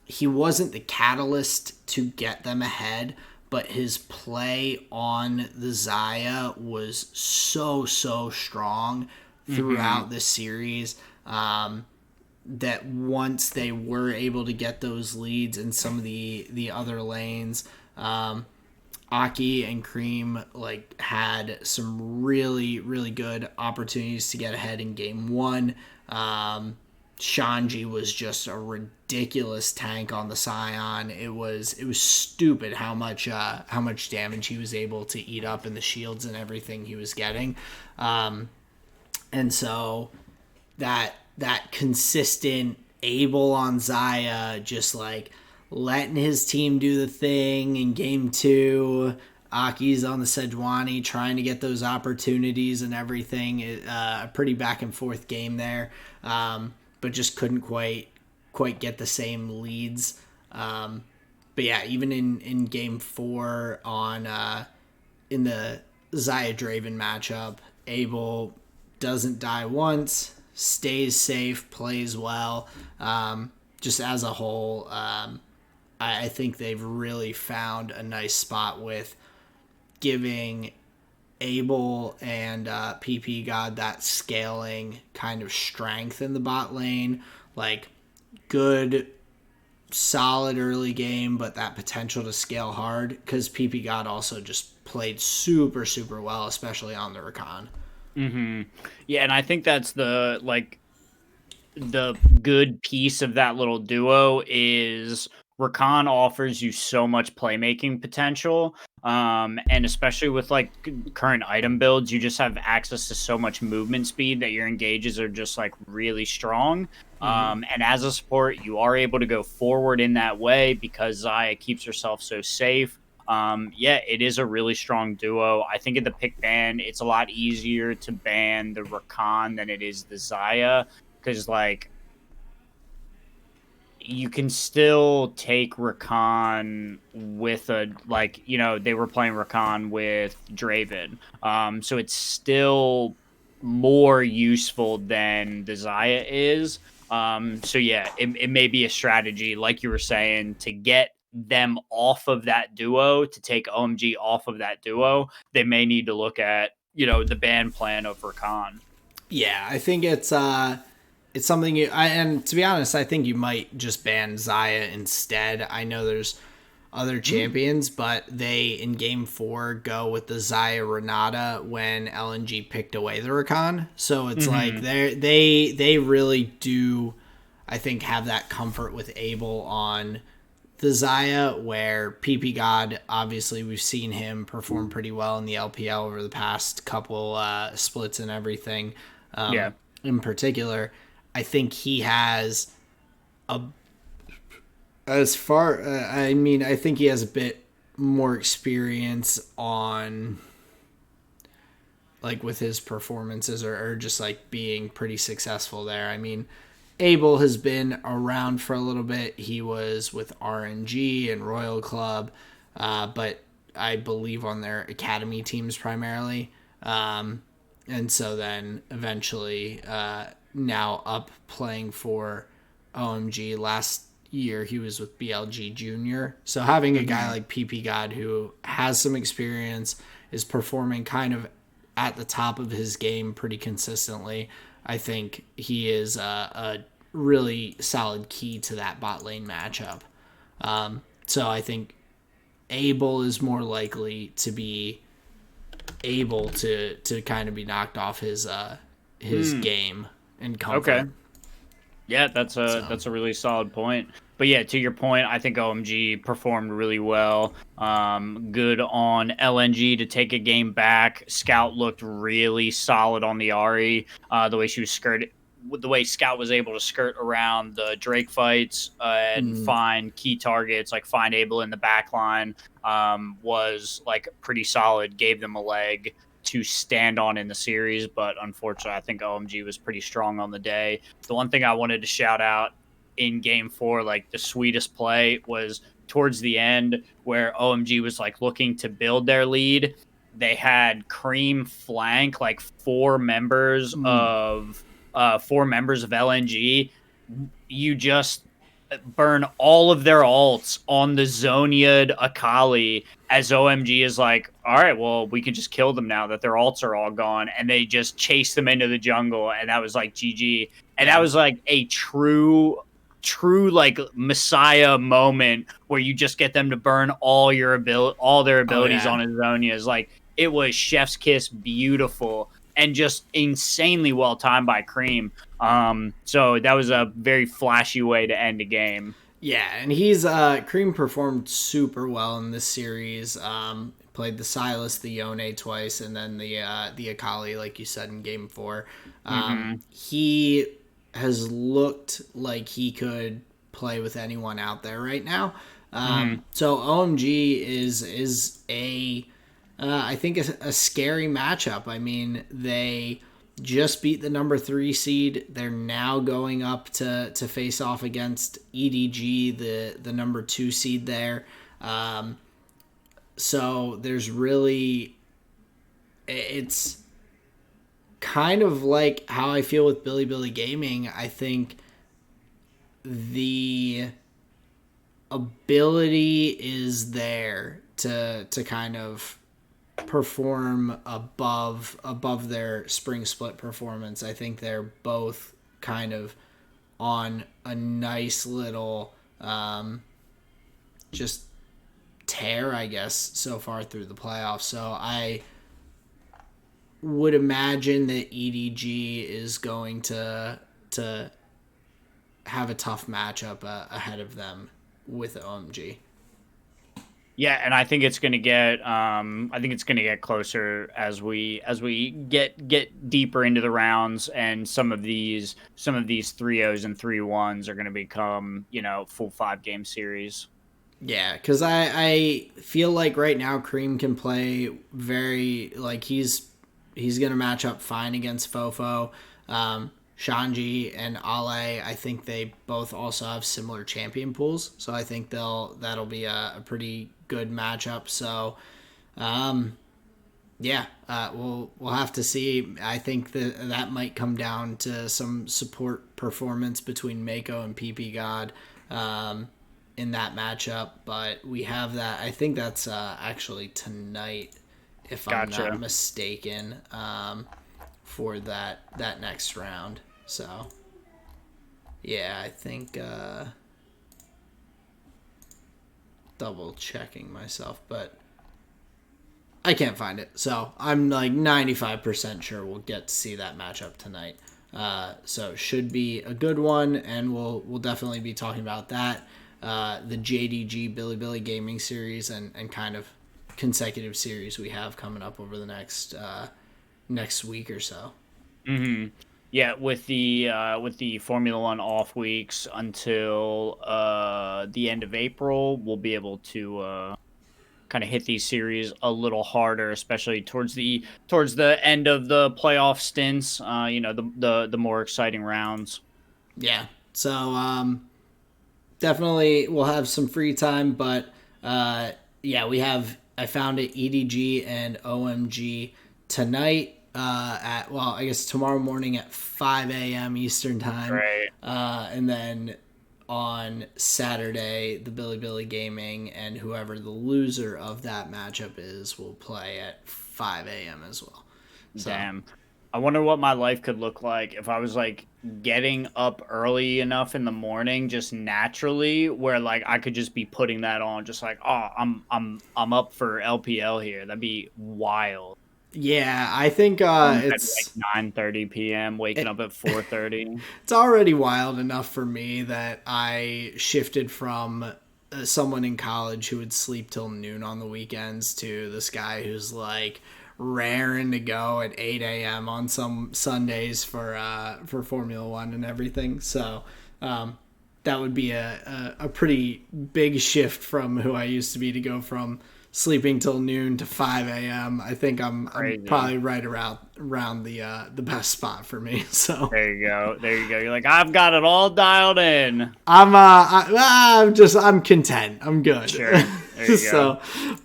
he wasn't the catalyst to get them ahead, but his play on the Zaya was so strong throughout the series, that once they were able to get those leads in some of the other lanes, Aki and Cream had some really good opportunities to get ahead in game one. Shanji was just a ridiculous tank on the Scion. It was stupid how much damage he was able to eat up in the shields and everything he was getting. And so that consistent Abel on Zaya, just letting his team do the thing in game two. Aki's on the Sejuani trying to get those opportunities and everything. A pretty back and forth game there, but just couldn't quite get the same leads. But yeah, even in game four in the Zaya Draven matchup, Abel doesn't die once, stays safe, plays well. Just as a whole, I think they've really found a nice spot with giving Abel and PP God that scaling kind of strength in the bot lane. Good, solid early game, but that potential to scale hard, because PP God also just played super well, especially on the Rakan.
Yeah, and I think that's the good piece of that little duo is Rakan offers you so much playmaking potential. And especially with current item builds, you just have access to so much movement speed that your engages are just really strong. And as a support, you are able to go forward in that way because Zaya keeps herself so safe. Yeah, it is a really strong duo. I think in the pick ban, it's a lot easier to ban the Rakan than it is the Zaya, because you can still take Rakan with they were playing Rakan with Draven. So it's still more useful than the Zaya is. So yeah, it may be a strategy, like you were saying, to get them off of that duo, to take OMG off of that duo. They may need to look at, the ban plan of Rakan.
Yeah, I think it's something and to be honest, I think you might just ban Zaya instead. I know there's other champions, but they in game 4 go with the Zaya Renata when LNG picked away the Rakan. So it's they really do, I think, have that comfort with Abel on the Zaya, where PP God, obviously we've seen him perform pretty well in the LPL over the past couple splits and everything. In particular, I think he has I think he has a bit more experience on with his performances or just being pretty successful there. I mean, Abel has been around for a little bit. He was with RNG and Royal Club, but I believe on their academy teams primarily. And so then eventually now up playing for OMG. Last year he was with BLG Junior. So having a guy like PP God who has some experience, is performing kind of at the top of his game pretty consistently, I think he is a really solid key to that bot lane matchup. So I think Abel is more likely to be able to kind of be knocked off his game and
Okay.
comfort.
Yeah,
So
that's a really solid point. But yeah, to your point, I think OMG performed really well. Good on LNG to take a game back. Scout looked really solid on the Ari. The way she was skirted, the way Scout was able to skirt around the Drake fights and find key targets, like find Abel in the back line, was like pretty solid. Gave them a leg to stand on in the series, but unfortunately, I think OMG was pretty strong on the day. The one thing I wanted to shout out in game four, like the sweetest play, was towards the end where OMG was like looking to build their lead. They had Cream flank like four members of LNG. You just burn all of their alts on the Zoniad Akali as OMG is like, all right, well, we can just kill them now that their alts are all gone. And they just chase them into the jungle. And that was like GG. And that
yeah,
was like a true like messiah moment where you just get them to burn all their
oh
abilities
yeah,
on Azonias. Like it was chef's kiss beautiful and just insanely well timed by Cream. So that was a very flashy way to end a game.
yeah, and he's Cream performed super well in this series. Played the Silas, the Yone twice, and then the Akali, like you said in game four. He has looked like he could play with anyone out there right now. So OMG is a I think a scary matchup. I mean, they just beat the number 3 seed. They're now going up to face off against EDG, the number 2 seed there. So there's really, it's kind of like how I feel with Billy Gaming. I think the ability is there to kind of perform above their spring split performance. I think they're both kind of on a nice little just tear, I guess, so far through the playoffs. So I would imagine that EDG is going to have a tough matchup ahead of them with OMG.
Yeah, and I think it's gonna get closer as we get deeper into the rounds, and some of these 3-0s and 3-1s are gonna become, full 5 game series.
Yeah, because I feel like right now Cream can play very, like, he's gonna match up fine against Fofo. Shanji and Ale, I think they both also have similar champion pools, so I think that'll be a pretty good matchup. So, yeah, we'll have to see. I think that might come down to some support performance between Mako and PP God in that matchup. But we have that. I think that's actually tonight, if I'm not
Gotcha.
mistaken, for that next round. So, yeah, I think double checking myself, but I can't find it. So I'm like 95% sure we'll get to see that matchup tonight. So should be a good one, and we'll definitely be talking about that. The JDG Billy Gaming series and kind of consecutive series we have coming up over the next week or so.
Yeah, with the Formula One off weeks until the end of April, we'll be able to kind of hit these series a little harder, especially towards the end of the playoff stints. The more exciting rounds.
Yeah. So definitely we'll have some free time, but yeah, I found it EDG and OMG tonight I guess tomorrow morning at 5 a.m. Eastern time,
Right.
and then on Saturday the Billy Gaming and whoever the loser of that matchup is will play at 5 a.m. as well. So,
Damn. I wonder what my life could look like if I was like getting up early enough in the morning just naturally where like I could just be putting that on just like, oh, I'm up for LPL here. That'd be wild.
Yeah, I think
Going to bed at like 9:30 p.m., waking up at 4:30.
it's already wild enough for me that I shifted from someone in college who would sleep till noon on the weekends to this guy who's like raring to go at 8 a.m. on some Sundays for Formula One and everything. So that would be a pretty big shift from who I used to be, to go from sleeping till noon to 5 a.m. I think I'm
Crazy.
probably right around the best spot for me. So
There you go. There you go. You're like, I've got it all dialed in.
I'm content. I'm good.
Sure. There you
So,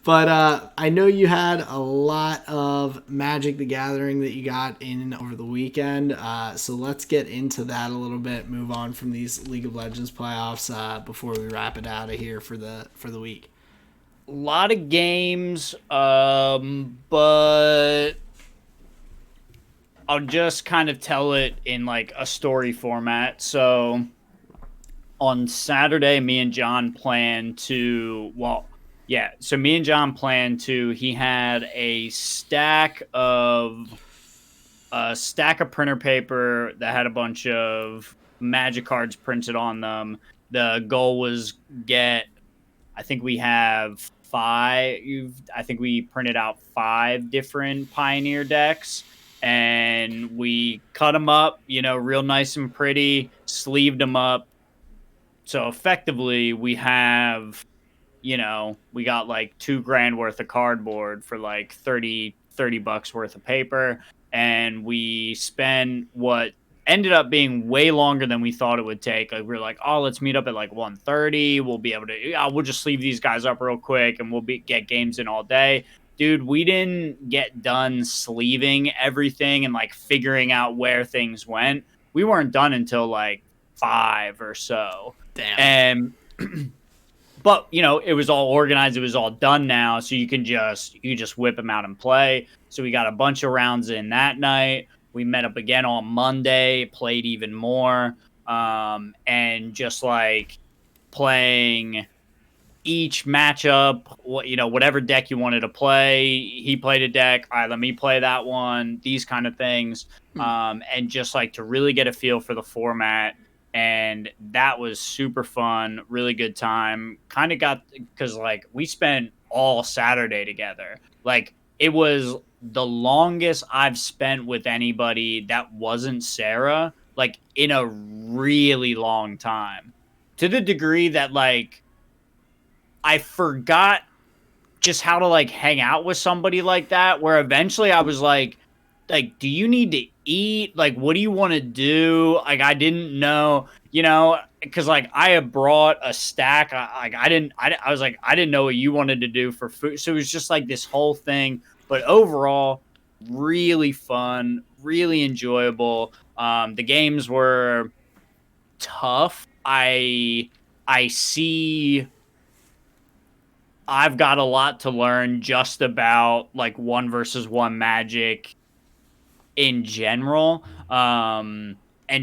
but I know you had a lot of Magic the Gathering that you got in over the weekend. So let's get into that a little bit. Move on from these League of Legends playoffs before we wrap it out of here for the week.
A lot of games, but I'll just kind of tell it in like a story format. So on Saturday, me and John plan to, so me and John plan to, he had a stack of printer paper that had a bunch of Magic cards printed on them. The goal was I think we have I think we printed out 5 different Pioneer decks, and we cut them up, real nice and pretty, sleeved them up. So effectively, we have, we got like $2,000 worth of cardboard for like 30 bucks worth of paper, and we spent what ended up being way longer than we thought it would take. Like we were like, oh, let's meet up at like 1:30. We'll be able to, we'll just sleeve these guys up real quick, and we'll get games in all day. Dude, we didn't get done sleeving everything and like figuring out where things went. We weren't done until like 5 or so.
Damn.
And but it was all organized, it was all done now, so you just whip them out and play. So we got a bunch of rounds in that night. We met up again on Monday, played even more, and just like playing each matchup, whatever deck you wanted to play. He played a deck, all right, let me play that one, these kind of things, and just like to really get a feel for the format. And that was super fun, really good time. Kind of got, because like we spent all Saturday together. Like it was the longest I've spent with anybody that wasn't Sarah, like in a really long time, to the degree that like I forgot just how to like hang out with somebody like that, where eventually I was like, do you need to eat? Like, what do you want to do? Like, I didn't know, because like I had brought a stack. I was like, I didn't know what you wanted to do for food. So it was just like this whole thing. But overall, really fun, really enjoyable. The games were tough. I see I've got a lot to learn just about like 1v1 Magic in general, and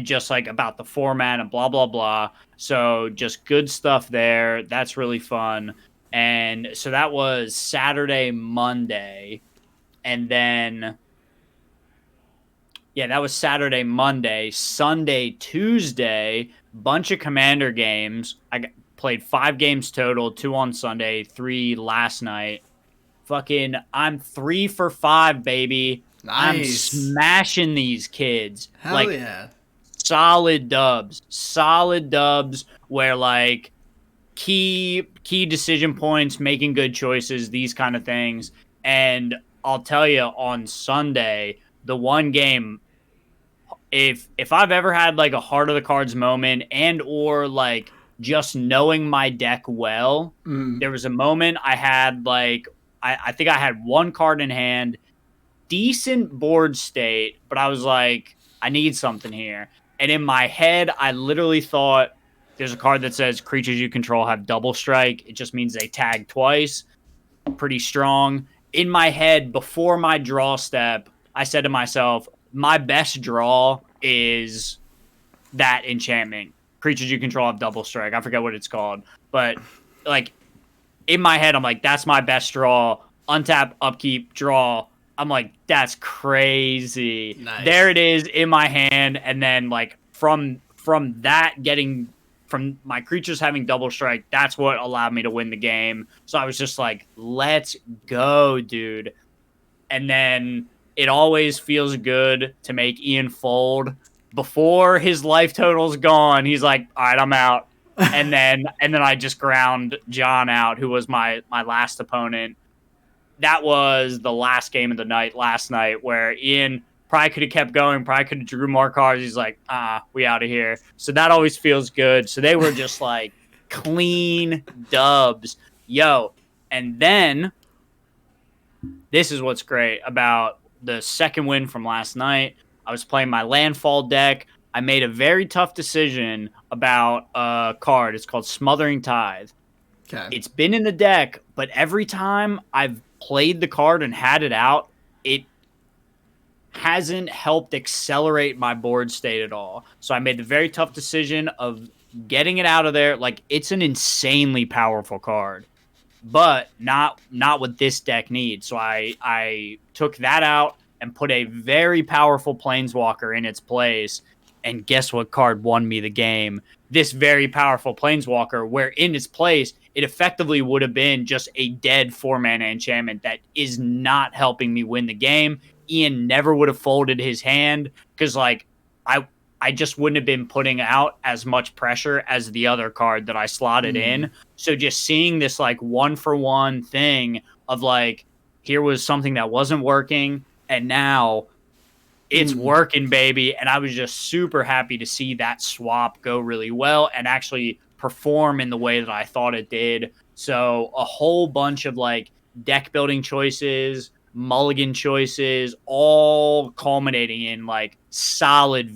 just like about the format and blah blah blah. So just good stuff there. That's really fun. And so that was Saturday, Monday, and then that was Saturday, Monday, Sunday, Tuesday. Bunch of Commander games. Played 5 games total, 2 on Sunday, 3 last night. Fucking, I'm 3 for 5, baby.
Nice.
I'm smashing these kids.
Hell
like,
yeah.
Solid dubs where like key decision points, making good choices, these kind of things. And I'll tell you, on Sunday, the one game, if I've ever had like a heart of the cards moment, and or like just knowing my deck well, there was a moment I had like I think I had one card in hand, decent board state, but I was like, I need something here. And in my head, I literally thought, there's a card that says creatures you control have double strike. It just means they tag twice. Pretty strong. In my head, before my draw step, I said to myself, my best draw is that enchantment. Creatures you control have double strike. I forget what it's called. But, like, in my head, I'm like, that's my best draw. Untap, upkeep, draw. I'm like, that's crazy.
Nice.
There it is in my hand. And then, like, from that getting... From my creatures having double strike, that's what allowed me to win the game. So I was just like, let's go, dude. And then it always feels good to make Ian fold. Before his life total's gone, he's like, all right, I'm out. And then I just ground John out, who was my last opponent. That was the last game of the night last night, where Ian probably could have kept going, probably could have drew more cards. He's like, we out of here. So that always feels good. So they were just like clean dubs. Yo. And then this is what's great about the second win from last night. I was playing my landfall deck. I made a very tough decision about a card. It's called Smothering Tithe.
Okay.
It's been in the deck, but every time I've played the card and had it out, it hasn't helped accelerate my board state at all. So I made the very tough decision of getting it out of there. Like, it's an insanely powerful card, but not what this deck needs. So I took that out and put a very powerful Planeswalker in its place. And guess what card won me the game? This very powerful Planeswalker, where in its place, it effectively would have been just a dead 4-mana enchantment that is not helping me win the game. Ian never would have folded his hand because, like, I just wouldn't have been putting out as much pressure as the other card that I slotted in. So just seeing this, like, 1-for-1 thing of, like, here was something that wasn't working, and now it's working, baby. And I was just super happy to see that swap go really well and actually perform in the way that I thought it did. So a whole bunch of, like, deck building choices, mulligan choices, all culminating in, like, solid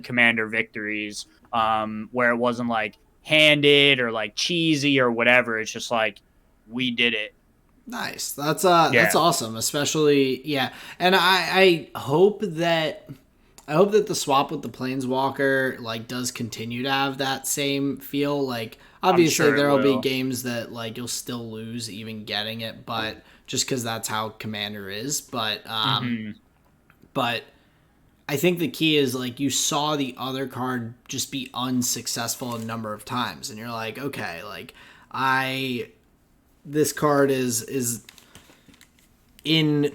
commander victories, where it wasn't, like, handed or, like, cheesy or whatever. It's just like, we did it.
Nice. That's awesome. Especially, yeah. And I hope that the swap with the Planeswalker, like, does continue to have that same feel. Like, obviously
sure
there will be games that, like, you'll still lose even getting it, but just because that's how Commander is. But but I think the key is, like, you saw the other card just be unsuccessful a number of times, and you're like, okay, like, this card is in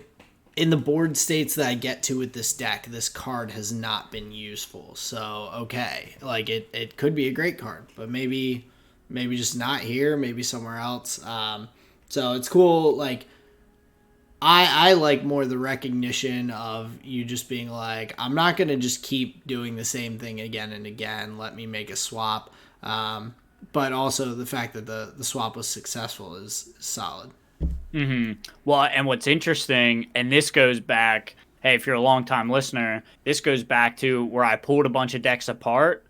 the board states that I get to with this deck, this card has not been useful. So, okay, like, it could be a great card, but maybe just not here, maybe somewhere else. So it's cool. Like, I like more the recognition of you just being like, I'm not going to just keep doing the same thing again and again. Let me make a swap. But also the fact that the swap was successful is solid.
Well, and what's interesting, and this goes back, hey, if you're a long-time listener, this goes back to where I pulled a bunch of decks apart.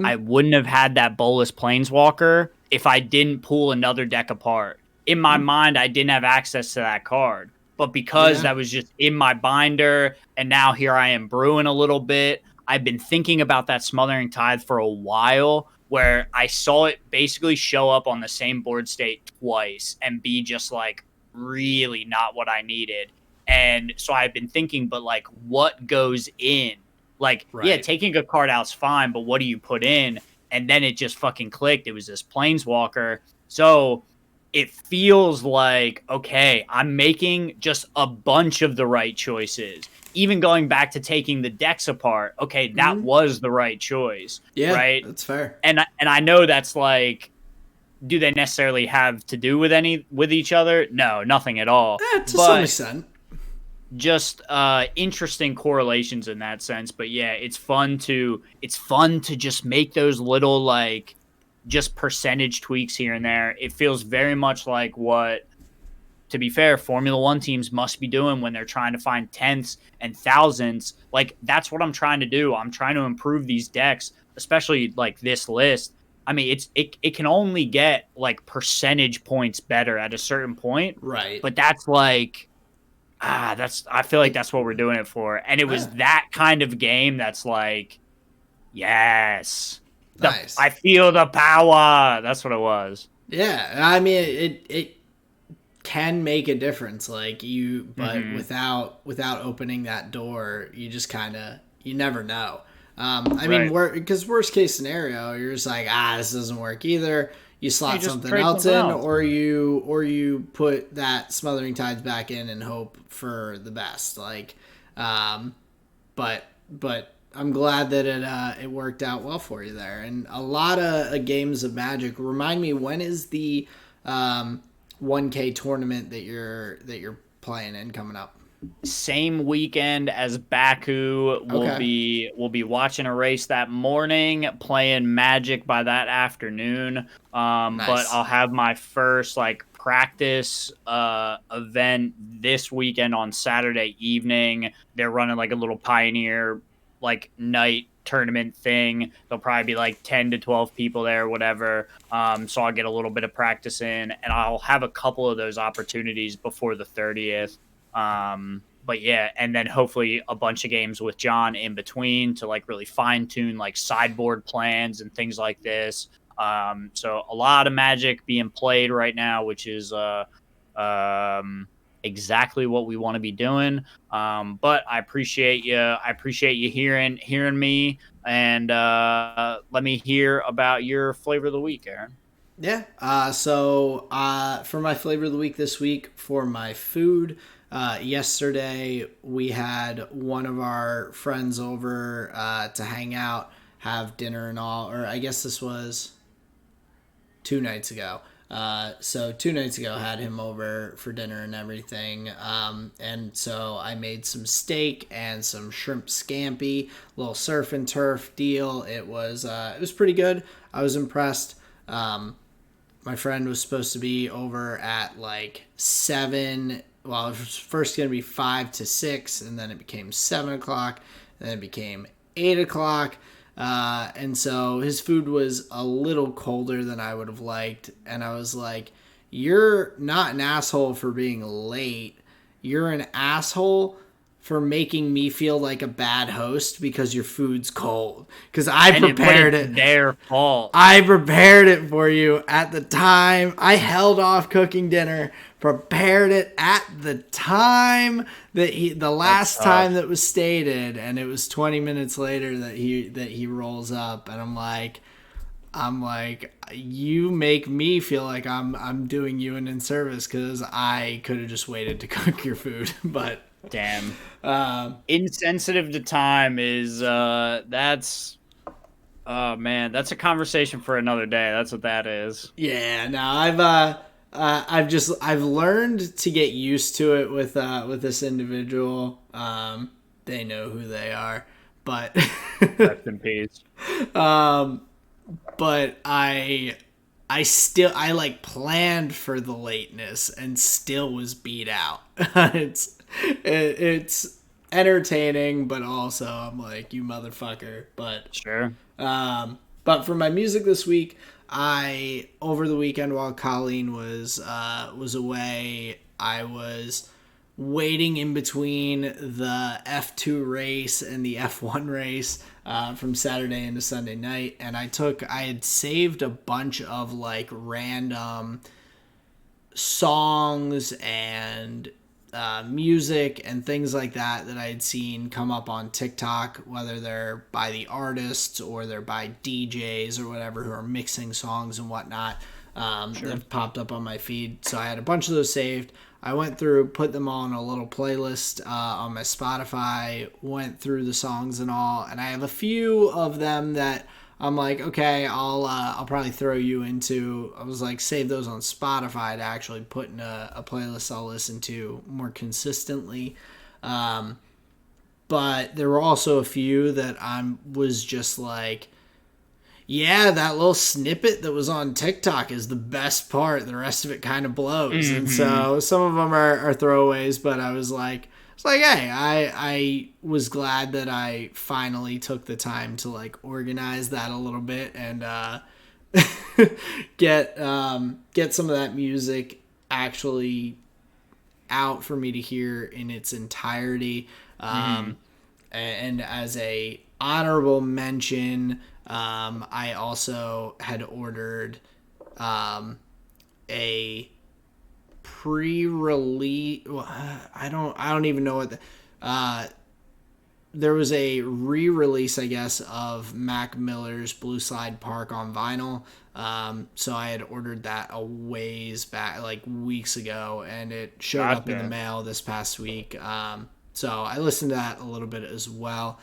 I wouldn't have had that Bolus Planeswalker if I didn't pull another deck apart. In my mind, I didn't have access to that card. But because that was just in my binder, and now here I am brewing a little bit, I've been thinking about that Smothering Tithe for a while, where I saw it basically show up on the same board state twice and be just, like, really not what I needed. And so I've been thinking, but, like, what goes in? Like, yeah, taking a card out's fine, but what do you put in? And then it just fucking clicked. It was this Planeswalker. So it feels like, okay, I'm making just a bunch of the right choices. Even going back to taking the decks apart, okay, that was the right choice.
Yeah,
right?
That's fair.
And I know that's, like, do they necessarily have to do with each other? No, nothing at all.
To some extent.
Just interesting correlations in that sense. But yeah, it's fun to just make those little, like, just percentage tweaks here and there. It feels very much like what, to be fair, Formula One teams must be doing when they're trying to find tenths and thousandths. Like, that's what I'm trying to do. I'm trying to improve these decks, especially, like, this list. I mean, it can only get, like, percentage points better at a certain point.
Right.
But that's, like, I feel like that's what we're doing it for. And it was that kind of game that's like, yes.
Nice.
I feel the power. That's what it was.
Yeah, I mean it can make a difference, like but
Mm-hmm.
without opening that door, you just kind of, you never know. I mean,
Right.
because worst case scenario, you're just like, this doesn't work either. You
You
slot
just
something
trade
else
something
in,
else.
or you put that Smothering Tides back in and hope for the best. Like, um, but I'm glad that it worked out well for you there. And a lot of games of Magic. Remind me, when is the 1K tournament that you're playing in coming up?
Same weekend as Baku.
Okay,
We'll be watching a race that morning, playing Magic by that afternoon. But
nice.
I'll have my first like practice event this weekend on Saturday evening. They're running like a little Pioneer like night tournament thing. There'll probably be like 10 to 12 people there, whatever. So I'll get a little bit of practice in, and I'll have a couple of those opportunities before the 30th. But yeah, and then hopefully a bunch of games with John in between to like really fine tune like sideboard plans and things like this. So a lot of Magic being played right now, which is um, exactly what we want to be doing. But I appreciate you. I appreciate you hearing me, and let me hear about your flavor of the week, Aaron.
Yeah. So for my flavor of the week this week, for my food, yesterday we had one of our friends over to hang out, have dinner and all. Or I guess this was 2 nights ago. So 2 nights ago, had him over for dinner and everything. And so I made some steak and some shrimp scampi, little surf and turf deal. It was pretty good. I was impressed. My friend was supposed to be over at like 7. Well, it was first going to be 5 to 6, and then it became 7 o'clock, and then it became 8 o'clock. And so his food was a little colder than I would have liked. And I was like, you're not an asshole for being late. You're an asshole for making me feel like a bad host because your food's cold. Because
But it's their fault.
I prepared it for you at the time. I held off cooking dinner, prepared it at the time the
That's
last time
tough.
that was stated, and it was 20 minutes later that he rolls up, and I'm like, you make me feel like I'm doing you an inservice because I could have just waited to cook your food, but
Damn.
um,
Insensitive to time is that's oh man, that's a conversation for another day. That's what that is.
yeah, no, I've learned to get used to it with this individual. They know who they are, but
Rest in peace.
but I like planned for the lateness and still was beat out. It's entertaining, but also I'm like, you motherfucker.
Sure.
But for my music this week, I over the weekend while Colleen was away, I was waiting in between the F2 race and the F1 race from Saturday into Sunday night, and I had saved a bunch of like random songs and music and things like that I had seen come up on TikTok, whether they're by the artists or they're by DJs or whatever who are mixing songs and whatnot. That have popped up on my feed. So I had a bunch of those saved. I went through, put them all in a little playlist on my Spotify, went through the songs and all, and I have a few of them that I'm like, okay, I'll probably throw you into. I was like, save those on Spotify to actually put in a playlist I'll listen to more consistently. But there were also a few that I was just like, yeah, that little snippet that was on TikTok is the best part. The rest of it kind of blows. And
Mm-hmm.
so some of them are throwaways, but I was like, hey, I was glad that I finally took the time to like organize that a little bit and get some of that music actually out for me to hear in its entirety. And as a honorable mention, I also had ordered a pre-release. I don't even know what there was a re-release, I guess, of Mac Miller's Blue Slide Park on vinyl. So I had ordered that a ways back, like weeks ago, and it showed up in the mail this past week. So I listened to that a little bit as well.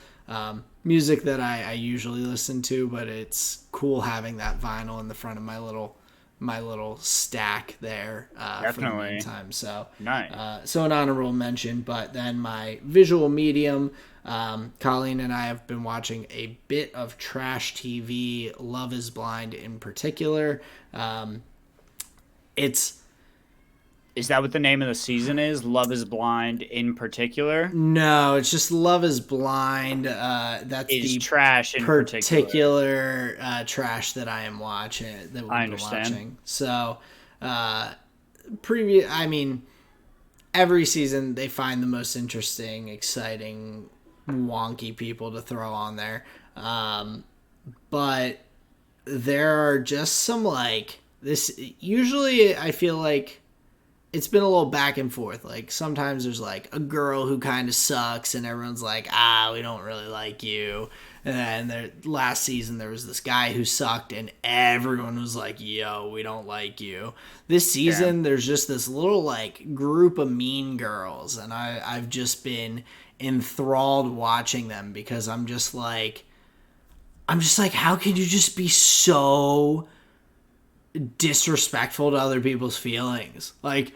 Music that I usually listen to, but it's cool having that vinyl in the front of my little stack there for the meantime. So
nice.
So an honorable mention, but then my visual medium. Colleen and I have been watching a bit of trash TV, Love is Blind in particular.
Is that what the name of the season is? Love is Blind in particular?
No, it's just Love is Blind. That's
is
the
trash in
particular trash that I am watching. That we've been watching. So, every season they find the most interesting, exciting, wonky people to throw on there. But there are just some this. Usually, I feel like it's been a little back and forth. Like sometimes there's like a girl who kind of sucks and everyone's like, we don't really like you. And then last season there was this guy who sucked and everyone was like, yo, we don't like you. This season there's just this little like group of mean girls, and I've just been enthralled watching them because I'm just like, how could you just be so disrespectful to other people's feelings? Like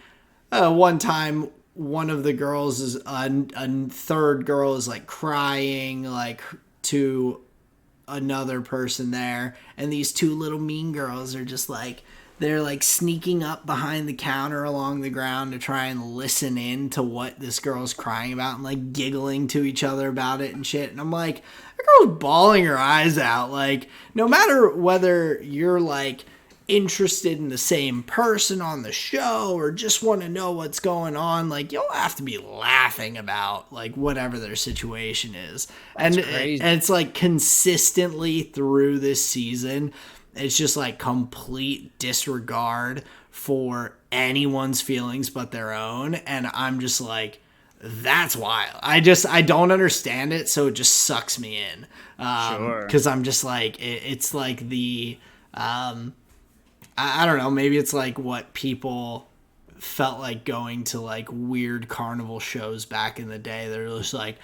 one time one of the girls is a third girl is like crying like to another person there, and these two little mean girls are just like, they're like sneaking up behind the counter along the ground to try and listen in to what this girl's crying about and like giggling to each other about it and shit. And I'm like, that girl's bawling her eyes out. Like, no matter whether you're like interested in the same person on the show or just want to know what's going on, like you'll have to be laughing about like whatever their situation is. And it's like consistently through this season, it's just like complete disregard for anyone's feelings but their own. And I'm just like, that's wild. I don't understand it, so it just sucks me in. Because I'm just like, it's like the I don't know, maybe it's like what people felt like going to like weird carnival shows back in the day. They're just like,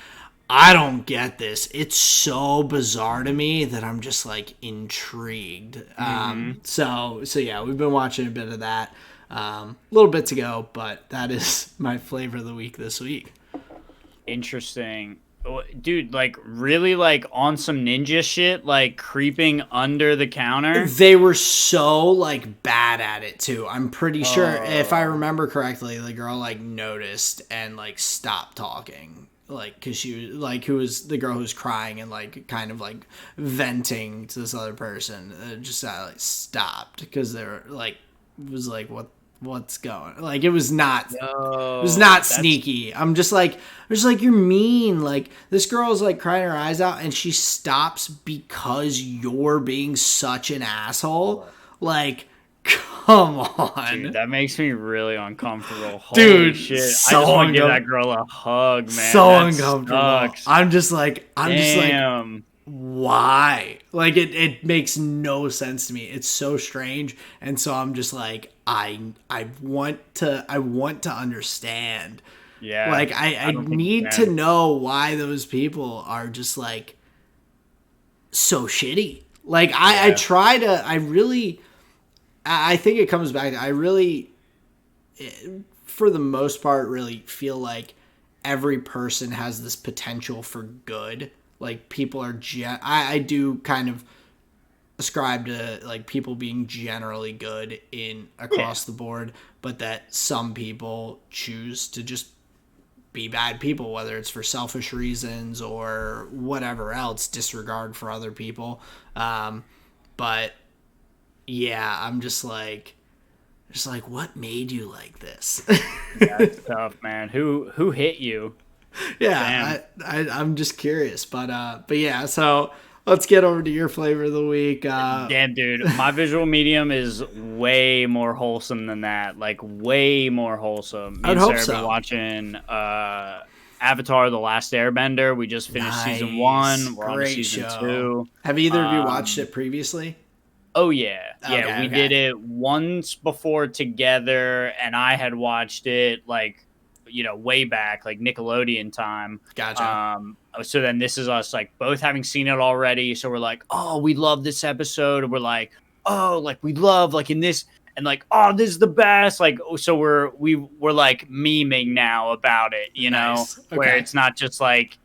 I don't get this. It's so bizarre to me that I'm just like intrigued. So yeah, we've been watching a bit of that. A little bit to go, but that is my flavor of the week this week.
Interesting. Dude, like really like on some ninja shit, like creeping under the counter.
They were so like bad at it too. I'm pretty sure, if I remember correctly, the girl like noticed and like stopped talking. Like, because she was like, the girl who was crying and like kind of like venting to this other person, just like stopped because they were like, it was like, what's going, like it was not sneaky. I'm just like, you're mean. Like this girl's like crying her eyes out and she stops because you're being such an asshole. Like, come on.
Dude, that makes me really uncomfortable.
Dude,
holy shit.
So
I just want to give that girl a hug, man.
So
that
uncomfortable.
Sucks.
I'm just like why? Like it makes no sense to me. It's so strange. And so I'm just like, I want to understand.
Yeah.
Like I need to know why those people are just like so shitty. Like I think it comes back to, I really, for the most part, really feel like every person has this potential for good. Like people are, I do kind of ascribe to like people being generally good across the board, but that some people choose to just be bad people, whether it's for selfish reasons or whatever else, disregard for other people. But yeah, I'm just like, It's like, what made you like this?
That's tough, man. Who hit you?
Yeah,
Damn.
I'm just curious, but yeah. So let's get over to your flavor of the week.
Damn, dude. My visual medium is way more wholesome than that. Like, way more wholesome. Me
I'd
and
hope
Sarah have been
so.
watching Avatar: The Last Airbender. We just finished season
Nice,
1. We're on to
great
season
show.
2.
Have either of you watched
Um,
it previously?
oh yeah, yeah.
Okay,
We did
okay,
it once before together, and I had watched it like way back, like Nickelodeon time.
gotcha.
So then this is us like both having seen it already. So we're like, oh, we love this episode. And we're like, oh, like we love like in this, and like, oh, this is the best. Like, so we're like memeing now about it,
Nice.
where
Okay,
it's not just like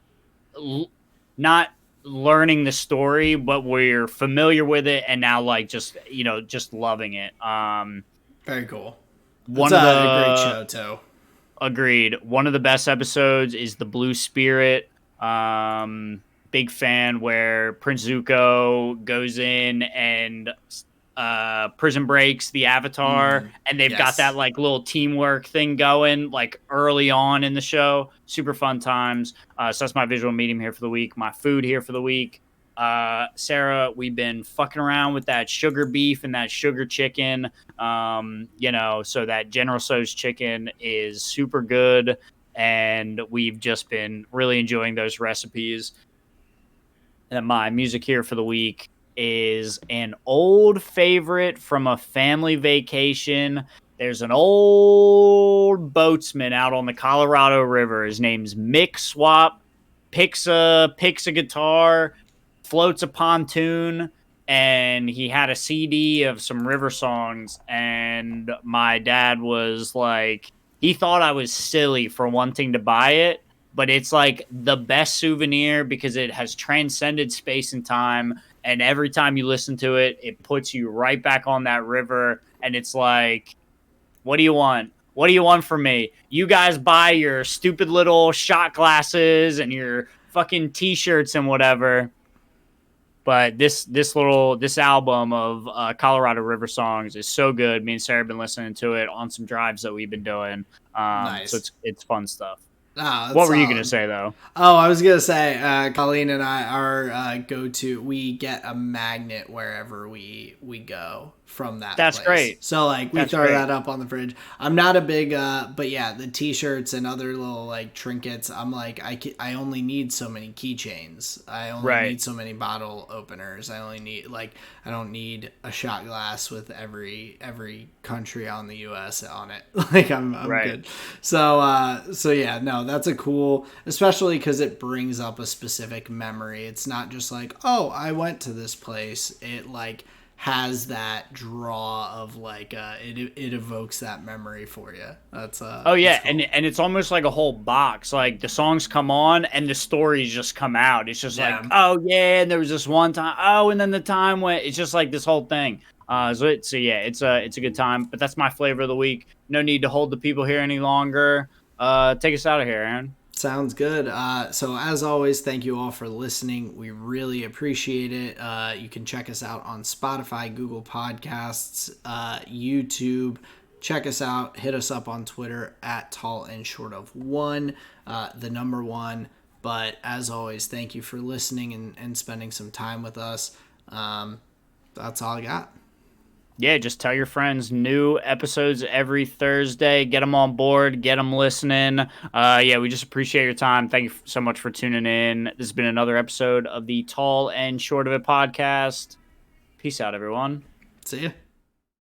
not learning the story, but we're familiar with it and now like just loving it.
very cool. It's
One of
a great
the
show too.
Agreed. One of the best episodes is the Blue Spirit. Big fan where Prince Zuko goes in and prison breaks the Avatar, and they've got that
Yes.
like little teamwork thing going like early on in the show. Super fun times. So that's my visual medium here for the week. My food here for the week. Sarah, we've been fucking around with that sugar beef and that sugar chicken. So that General Tso's chicken is super good, and we've just been really enjoying those recipes. And my music here for the week is an old favorite from a family vacation. There's an old boatsman out on the Colorado River. His name's Mick Swap. Picks a guitar, floats a pontoon, and he had a CD of some river songs. And my dad was like, he thought I was silly for wanting to buy it, but it's like the best souvenir because it has transcended space and time. And every time you listen to it, it puts you right back on that river. And it's like, what do you want? What do you want from me? You guys buy your stupid little shot glasses and your fucking t-shirts and whatever. But this album of Colorado River songs is so good. Me and Sarah have been listening to it on some drives that we've been doing. So
Nice.
it's fun stuff.
Ah, that's
What were you gonna
solid.
say though?
Oh, I was gonna say, Colleen and I are go-to. We get a magnet wherever we go from that
That's
place.
great.
So like we
That's
throw
great.
that up on the fridge. I'm not a big, but yeah, the T-shirts and other little like trinkets. I'm like I only need so many keychains. I only
Right.
need so many bottle openers. I only need like I don't need a shot glass with every country on the U.S. on it. Like I'm
Right.
good. So yeah, no, that's a cool, especially because it brings up a specific memory. It's not just like, oh, I went to this place. It like has that draw of like it evokes that memory for you.
Oh
That's
yeah,
cool.
and it's almost like a whole box. Like the songs come on and the stories just come out. It's just like,
Yeah,
oh yeah, and there was this one time. Oh, and then the time went. It's just like this whole thing. So yeah, it's a good time. But that's my flavor of the week. No need to hold the people here any longer. Take us out of here, Aaron.
sounds good. So as always, thank you all for listening. We really appreciate it. You can check us out on Spotify, Google Podcasts, YouTube. Check us out. Hit us up on Twitter at tall and short of one, the number one. But as always, thank you for listening and spending some time with us. That's all I got.
Yeah, just tell your friends. New episodes every Thursday. Get them on board. Get them listening. Yeah, we just appreciate your time. Thank you so much for tuning in. This has been another episode of the Tall and Short of It podcast. Peace out, everyone.
See ya.